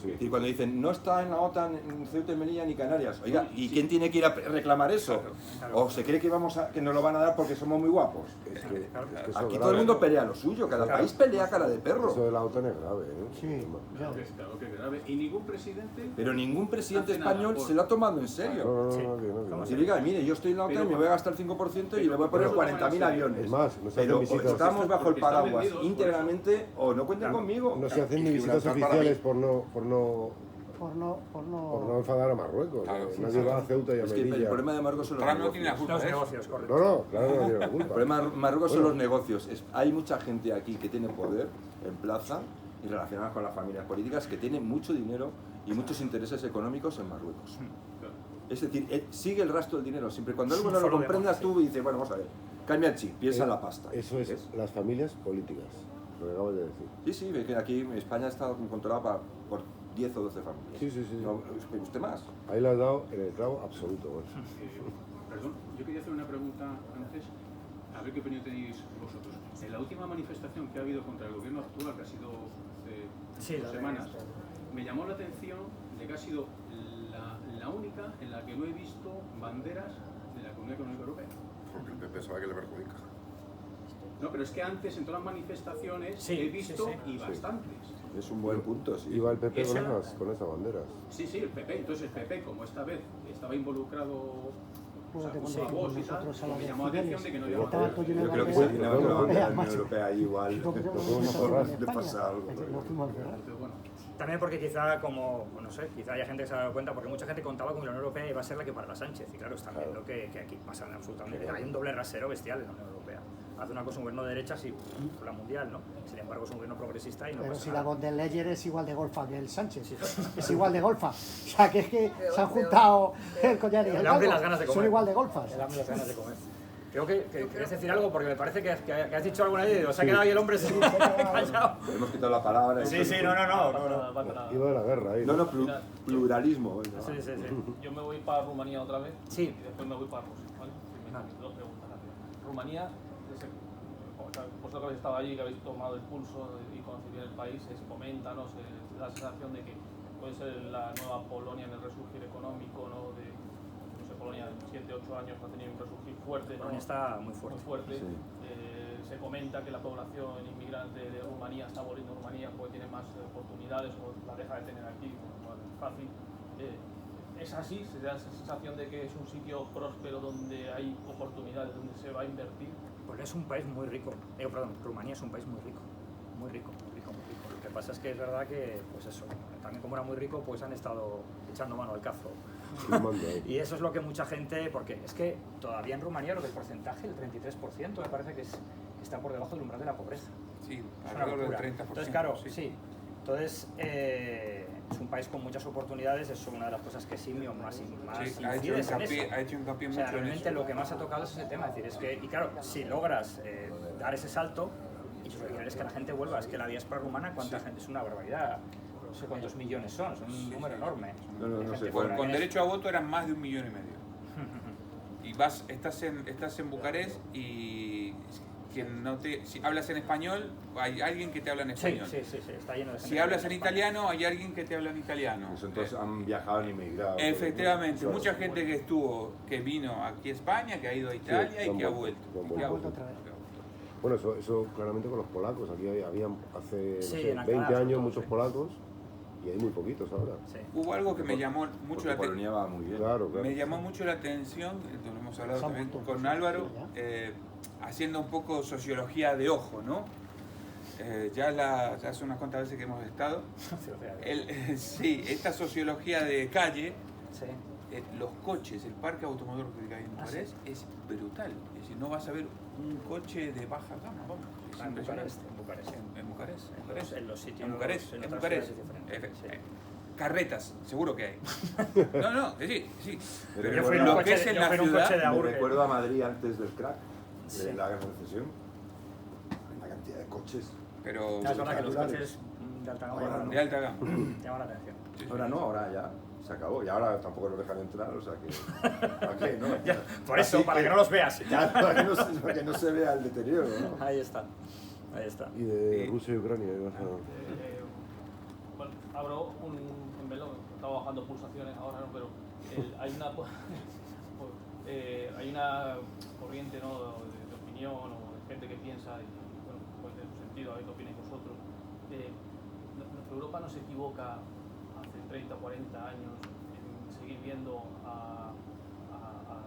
sí. Y cuando dicen, no está en la OTAN, en Ceuta y Melilla ni Canarias, oiga, ¿y quién tiene que ir a reclamar eso? ¿O se cree que nos lo van a dar porque somos muy guapos? Es que eso Aquí es todo el grave. mundo pelea lo suyo, cada país pelea cara de Eso perro. de la OTAN es grave, ¿eh? Sí, Claro que es grave. Y ningún presidente. Pero ningún presidente hace nada español por- se lo ha tomado en serio. No. Si diga, mire, yo estoy en la OTAN y me voy a gastar el 5% y le voy a poner 40.000 aviones. Es más, no se Pero hacen o visitas, estamos bajo el porque están paraguas vendidos, por íntegramente o no cuenten conmigo. no se hacen ni Y visitas Gibraltar para oficiales mí. por no enfadar a Marruecos. Claro, Nadie va a Ceuta y a Es que el Melilla. problema de Marruecos son los Trump no tiene la negocios. culpa Los de eso. negocios, correcto. No, claro, no tiene la El culpa. problema de Marruecos son Bueno. los negocios. Hay mucha gente aquí que tiene poder en plaza y relacionada con las familias políticas que tiene mucho dinero y muchos intereses económicos en Marruecos. Es decir, sigue el rastro del dinero. Siempre cuando algo no lo Solo comprendas vemos, tú y dices, bueno, vamos a ver, cambia el chip, piensa en la pasta. Eso es ¿Ves? las familias políticas, lo que acabas de decir. Sí, sí, ve que aquí España está controlada por 10 o 12 familias. Sí. No, usted más. Ahí le has dado en el clavo absoluto. Bueno. Perdón, yo quería hacer una pregunta antes, a ver qué opinión tenéis vosotros. En la última manifestación que ha habido contra el gobierno actual, que ha sido hace 2 semanas, me llamó la atención de que ha sido la única en la que no he visto banderas de la Comunidad Económica Europea. Porque el PP sabe que le perjudica. No, pero es que antes en todas las manifestaciones Sí, he visto sí. y bastantes. Es un buen punto, sí. Iba el PP Esa- con esas banderas. Sí, el PP. Entonces el PP, como esta vez estaba involucrado, o sea, Acuérdate junto a cuando vos y fuimos tal, nosotros a la me de llamó la atención de que no Cibeles, llevaba estaba todo lleno de Yo creo que banderas si tiene la bandera de la Unión macho. Europea ahí igual Y porque Nos no fuimos a fuimos cerrar. en le España. pasa algo. Nos fuimos a cerrar. Entonces, bueno, También porque quizá, como, no sé, quizá haya gente que se ha dado cuenta, porque mucha gente contaba con que la Unión Europea iba a ser la que para la Sánchez. Y claro, están viendo que aquí pasan absolutamente. Hay un doble rasero bestial en la Unión Europea. Hace una cosa un gobierno de derechas y la mundial, ¿no? Sin embargo, es un gobierno progresista y no Pero pasa si nada. la von der Leyen es igual de golfa que el Sánchez, es igual de golfa. O sea, que es que se han juntado el collar y el hambre y calvo. las ganas de comer. Son igual de golfas. El hambre y las ganas de comer. Creo que querías decir algo porque me parece que has dicho algo ahí y se ha quedado ahí el hombre callado. hemos quitado la palabra. Sí, no. Iba de la guerra ahí. No, pluralismo. venga. Sí. Yo me voy para Rumanía otra vez Sí. y después me voy para Rusia, ¿vale? Dos preguntas rápidas. Rumanía, vosotros que habéis estado allí, que habéis tomado el pulso y conocéis bien el país, coméntanos, da la sensación de que puede ser la nueva Polonia en el resurgir económico, ¿no? No sé, Polonia en 7, 8 años ha tenido un resurgir fuerte, ¿no? Polonia está muy fuerte. Muy fuerte. Sí. Se comenta que la población inmigrante de Rumanía está volviendo a Rumanía porque tiene más oportunidades o la deja de tener aquí, bueno, es fácil. ¿Es así? ¿Se da esa sensación de que es un sitio próspero donde hay oportunidades, donde se va a invertir? Pues es un país muy rico. Rumanía es un país muy rico. Muy rico. Lo que pasa es que es verdad que, pues eso, también como era muy rico, pues han estado echando mano al cazo. Y eso es lo que mucha gente, porque es que todavía en Rumanía lo que el porcentaje, el 33%, me parece que está por debajo del umbral de la pobreza. Sí, Es una alrededor locura. del 30%. Entonces, claro, sí. Entonces, es un país con muchas oportunidades, es una de las cosas que Simio más Sí, incide ha hecho es en eso. hincapié O mucho sea, en realmente eso. lo que más ha tocado es ese tema, es decir, es que, y claro, si logras dar ese salto, y lo que quieres es que la gente vuelva, es que la diáspora rumana, ¿cuánta gente? Es una barbaridad, no sé cuántos millones son, es un número enorme. No Hay gente sé, fuera. Con derecho a voto eran más de 1,5 millones. Y estás en Bucarest y si hablas en español, hay alguien que te habla en español. Sí, está lleno de gente. Si hablas en italiano, hay alguien que te habla en italiano. Eso, entonces han viajado y inmigrado. Efectivamente, ¿no? mucha gente que vino aquí a España, que ha ido a Italia y que ha vuelto. que ha vuelto otra vez. Bueno, eso claramente con los polacos. Aquí había hace Sí, no sé, en Alcalá, 20 años sobre todo, muchos sí. polacos y hay muy poquitos ahora. Sí. Hubo algo que me llamó mucho Porque la Polonia atención. va muy bien. Claro. Me llamó mucho la atención, esto lo hemos hablado Se han también vuelto con muchos, Álvaro, sí, haciendo un poco sociología de ojo, ¿no? Ya hace unas cuantas veces que hemos estado. Sí, esta sociología de calle, Sí. los coches, el parque automotor que hay en Bucarest es brutal. Es decir, no vas a ver un coche de baja gama, vamos. Es En impresionante. Bucarest. En Bucarest. En los sitios. En Bucarest, en en otras Bucarest. ciudades es diferente. Sí. carretas, seguro que hay. No, sí. Pero Yo fui en lo un que es en la ciudad... Me recuerdo a Madrid antes del crack, Sí. de la gran recesión. Una cantidad de coches. Pero... Es verdad que los coches de alta gama llaman De alta gama. la atención. Ahora no, ahora ya se acabó. Y ahora tampoco nos dejan entrar, o sea que... ¿Para qué? ¿No? Por eso, Así para que no los veas. Ya, para que no se vea el deterioro, ¿no? Ahí está. Y de Rusia y Ucrania. Bueno, abro un melón, estaba bajando pulsaciones ahora, ¿no? Pero hay una corriente, ¿no? de opinión o de gente que piensa, y bueno, puede tener un sentido, a ver qué opináis vosotros. Europa no se equivoca hace 30 o 40 años en seguir viendo a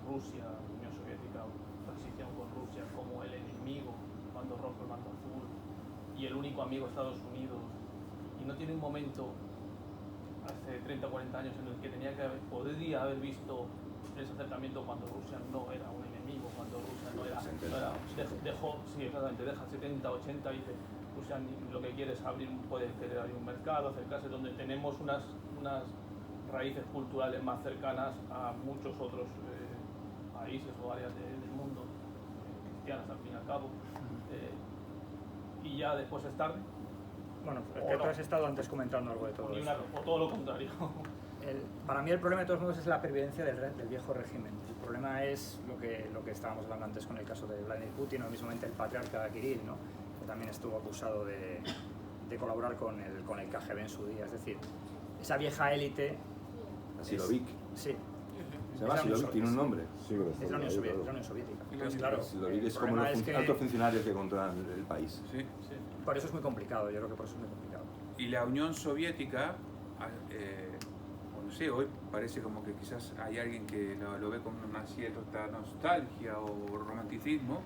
Rusia, la Unión Soviética, transición con Rusia, como el enemigo, el mando rojo, el mando azul, y el único amigo Estados Unidos, y no tiene un momento hace 30 o 40 años en el que podría haber visto ese acercamiento cuando Rusia no era un enemigo, cuando Rusia no era deja 70, 80 y dice, Rusia lo que quiere es puede querer abrir un mercado, acercarse donde tenemos unas raíces culturales más cercanas a muchos otros países o áreas del mundo, cristianas al fin y al cabo, y ya después es tarde. Bueno, es que tú has estado antes comentando algo de todo eso. O todo lo contrario. Para mí el problema de todos modos es la pervivencia del viejo régimen. El problema es lo que estábamos hablando antes con el caso de Vladimir Putin o mismamente el patriarca Kirill, ¿no? Que también estuvo acusado de colaborar con el KGB en su día. Es decir, esa vieja élite... Silovik. Sí. Se llama Silovik, tiene un nombre. Sí, pero es la Unión Soviética. Entonces, claro, Silovik es como los altos funcionarios que controlan el país. Sí. Por eso es muy complicado, yo creo que por eso es muy complicado. Y la Unión Soviética, no sé, hoy parece como que quizás hay alguien que lo ve con una cierta nostalgia o romanticismo,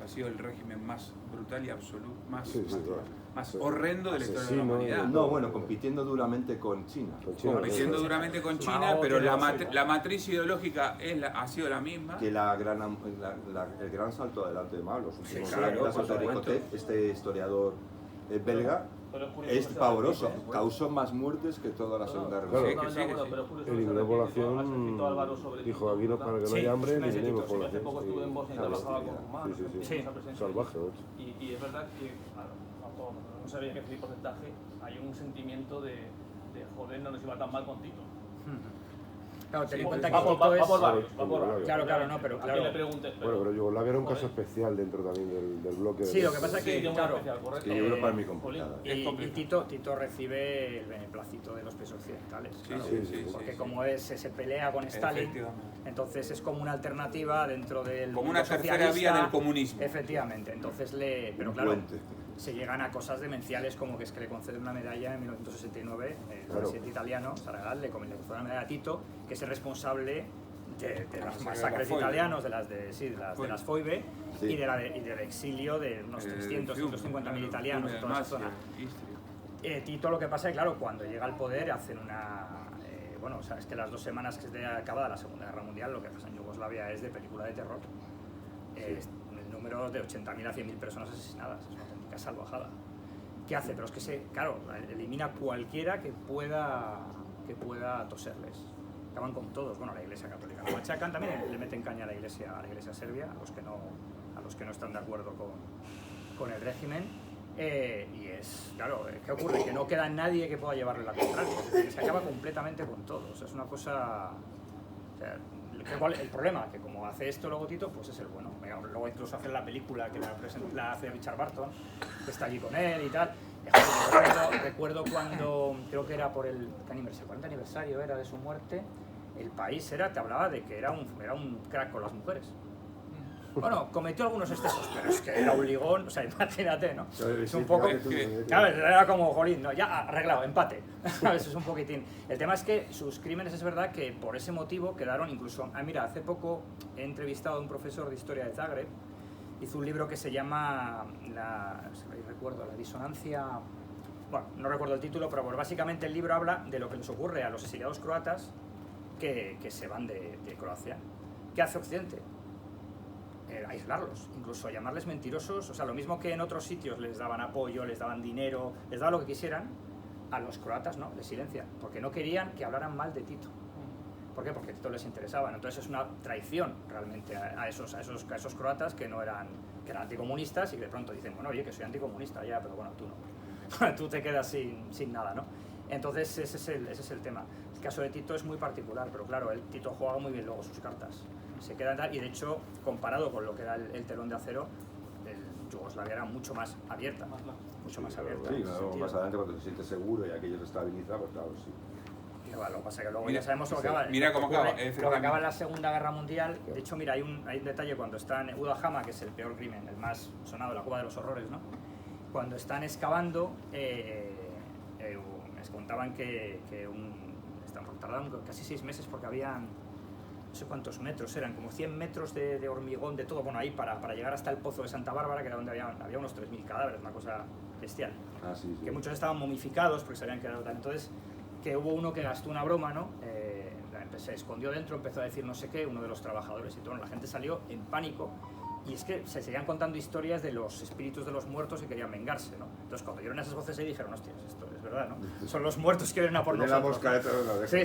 ha sido el régimen más brutal y absoluto, más horrendo de la historia de la humanidad. No, bueno, compitiendo duramente con China. Compitiendo duramente con China, pero la matriz ideológica ha sido la misma. Que el gran salto adelante de Mao, los últimos años, este historiador belga, es pavoroso, causó más muertes que toda la Segunda Revolución. Eliminó población, dijo aquí no, para que no haya hambre, eliminemos población. Hace poco estuve en Bosnia y trabajaba con humanos. Salvaje, y es verdad que, no sabía qué porcentaje, hay un sentimiento de joder, no nos iba tan mal con Tito. Claro, ten en cuenta que va por varios. Claro, no, pero claro. Le preguntes, bueno, pero Yugoslavia era un caso especial dentro también del bloque. Sí, lo que pasa es que, claro, que Europa es muy complicada. Y Tito recibe el beneplácito de los países occidentales, claro, porque como se pelea con Stalin, entonces es como una alternativa dentro del como una tercera vía del comunismo. Efectivamente, entonces pero claro, se llegan a cosas demenciales como que es que le concede una medalla en 1969, el presidente italiano, Saragat, le concede una medalla a Tito, que es el responsable de las masacres italianos, de las foibe y del exilio de unos 150.000 italianos en toda esa zona. Tito, lo que pasa es que, claro, cuando llega al poder hacen bueno, o sea, es que las 2 semanas que esté acabada la Segunda Guerra Mundial, lo que pasa en Yugoslavia es de película de terror. El número de 80.000 a 100.000 personas asesinadas, es una auténtica salvajada. ¿Qué hace? Pero es que elimina cualquiera que pueda toserles. Acaban con todos, bueno, la Iglesia Católica lo machacan, también le meten caña a la Iglesia serbia, a los que no están de acuerdo con el régimen. Y claro, ¿qué ocurre? Que no queda nadie que pueda llevarle la contraria, es decir, se acaba completamente con todos, es una cosa... O sea, el problema, que como hace esto luego Tito, pues es el bueno. Luego incluso hace la película que la hace Richard Barton, que está allí con él y tal. Recuerdo cuando, creo que era por el 40 aniversario era de su muerte, El País te hablaba de que era un crack con las mujeres. Bueno, cometió algunos excesos, pero es que era un ligón, o sea, imagínate, ¿no? Es un poco... Claro, era como, jolín, no, ya arreglado, empate. Es un poquitín. El tema es que sus crímenes, es verdad que por ese motivo quedaron incluso... mira, hace poco he entrevistado a un profesor de historia de Zagreb, hizo un libro que se llama, la disonancia... Bueno, no recuerdo el título, pero bueno, básicamente el libro habla de lo que les ocurre a los exiliados croatas que se van de Croacia. ¿Qué hace Occidente? Aislarlos, incluso llamarles mentirosos, o sea, lo mismo que en otros sitios les daban apoyo, les daban dinero, les daban lo que quisieran, a los croatas no, les silencian, porque no querían que hablaran mal de Tito. ¿Por qué? Porque a Tito les interesaba, ¿no? Entonces es una traición realmente a esos croatas que eran anticomunistas y que de pronto dicen, bueno, oye, que soy anticomunista, ya, pero bueno, tú no. Tú te quedas sin nada, ¿no? Entonces ese es el tema. El caso de Tito es muy particular, pero claro, Tito jugaba muy bien luego sus cartas. Se queda tal, y de hecho, comparado con lo que era el telón de acero, Yugoslavia era mucho más abierta. Mucho más abierta. Sí, claro, más adelante cuando se siente seguro y aquello se estabiliza, pues claro, sí. Y bueno, lo que pasa es que luego ya sabemos lo que acaba. Mira cómo acaba. Lo que acaba en la Segunda Guerra Mundial. De hecho, mira, hay un detalle cuando están en Uda Jama, que es el peor crimen, el más sonado, la cueva de los horrores, ¿no? Cuando están excavando, les contaban que tardaron casi 6 meses porque habían no sé cuántos metros, eran como 100 metros de hormigón, de todo, bueno, ahí para llegar hasta el pozo de Santa Bárbara, que era donde había unos 3.000 cadáveres, una cosa bestial. Ah, sí, sí. Que muchos estaban momificados porque se habían quedado tal. Entonces, que hubo uno que gastó una broma, ¿no? Se escondió dentro, empezó a decir no sé qué, uno de los trabajadores, y todo, la gente salió en pánico. Y es que se seguían contando historias de los espíritus de los muertos que querían vengarse, ¿no? Entonces, cuando oyeron esas voces ahí, dijeron, hostias, esto es verdad, ¿no? Son los muertos que vienen a por nosotros. La mosca de todo, ¿no? Sí.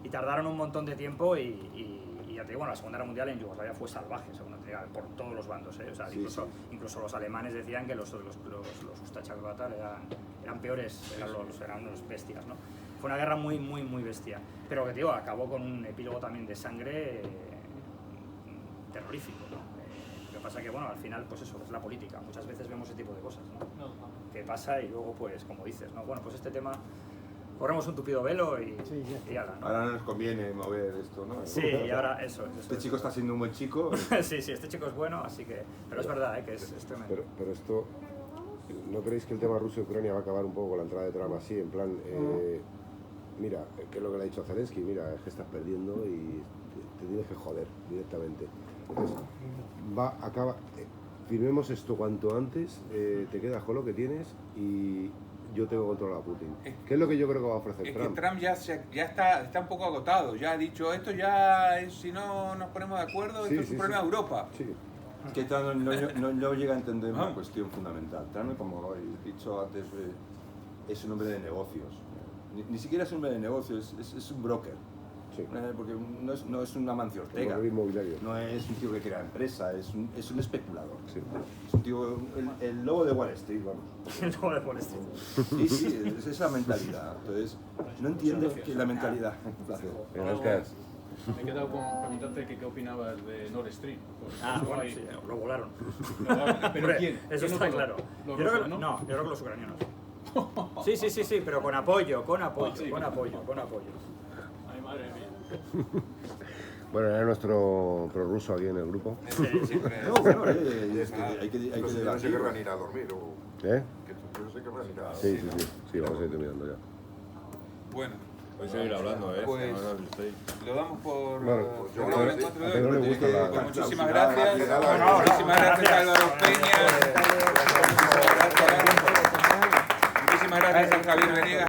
Y tardaron un montón de tiempo y ya te digo, bueno, la Segunda Guerra Mundial en Yugoslavia fue salvaje, según te digo, por todos los bandos, ¿eh? O sea, Sí, incluso los alemanes decían que los ustachakroatas eran peores, eran unos bestias, ¿no? Fue una guerra muy bestia. Pero que te digo, acabó con un epílogo también de sangre terrorífico, ¿no? Lo que pasa que, bueno, al final, pues eso, es la política. Muchas veces vemos ese tipo de cosas, ¿no? Que pasa y luego, pues, como dices, ¿no? Bueno, pues este tema, corremos un tupido velo y ala, ¿no? Ahora no nos conviene mover esto, ¿no? Sí, y ahora eso. Este chico está siendo un buen chico. Sí, este chico es bueno, así que... Pero es verdad, que es tremendo. Pero esto, ¿no creéis que el tema Rusia-Ucrania va a acabar un poco con la entrada de Trump así? En plan, mira, ¿qué es lo que le ha dicho a Zelensky? Mira, es que estás perdiendo y te tienes que joder directamente. Entonces, firmemos esto cuanto antes, te quedas con lo que tienes y yo tengo controlado a Putin. ¿Qué es lo que yo creo que va a ofrecer Trump? Que Trump ya está un poco agotado, ya ha dicho, esto ya es, si no nos ponemos de acuerdo, esto es un problema de Europa. Sí. Que Trump no llega a entender una cuestión fundamental. Trump, como he dicho antes, es un hombre de negocios. Ni siquiera es un hombre de negocios, es un broker. Sí. Porque no es un Amancio Ortega, no es un tío que crea empresa, es un especulador. Sí. Es un tío, el lobo de Wall Street, vamos. El lobo de Wall Street. Sí, es esa mentalidad. Entonces, no entiendo que la mentalidad. Gracias. Me he quedado con preguntarte qué opinabas de Nord Stream. Bueno, sí, lo volaron. ¿Pero quién? Eso ¿Quién está claro. Los yo rusos, creo que, ¿no? yo creo que los ucranianos. Sí, pero con apoyo. Sí. Con apoyo. Ay, madre mía. Bueno, era nuestro prorruso aquí en el grupo. Hay que no se querrán ir a dormir o... ¿Eh? Que no se querrán ir a dormir. Sí, vamos a ir terminando ya. Bueno. Voy a seguir hablando, Pues lo damos por... Bueno, a Pedro le gusta la... Muchísimas gracias. Muchísimas gracias a Álvaro Peña. Muchísimas gracias a Javier Venegas.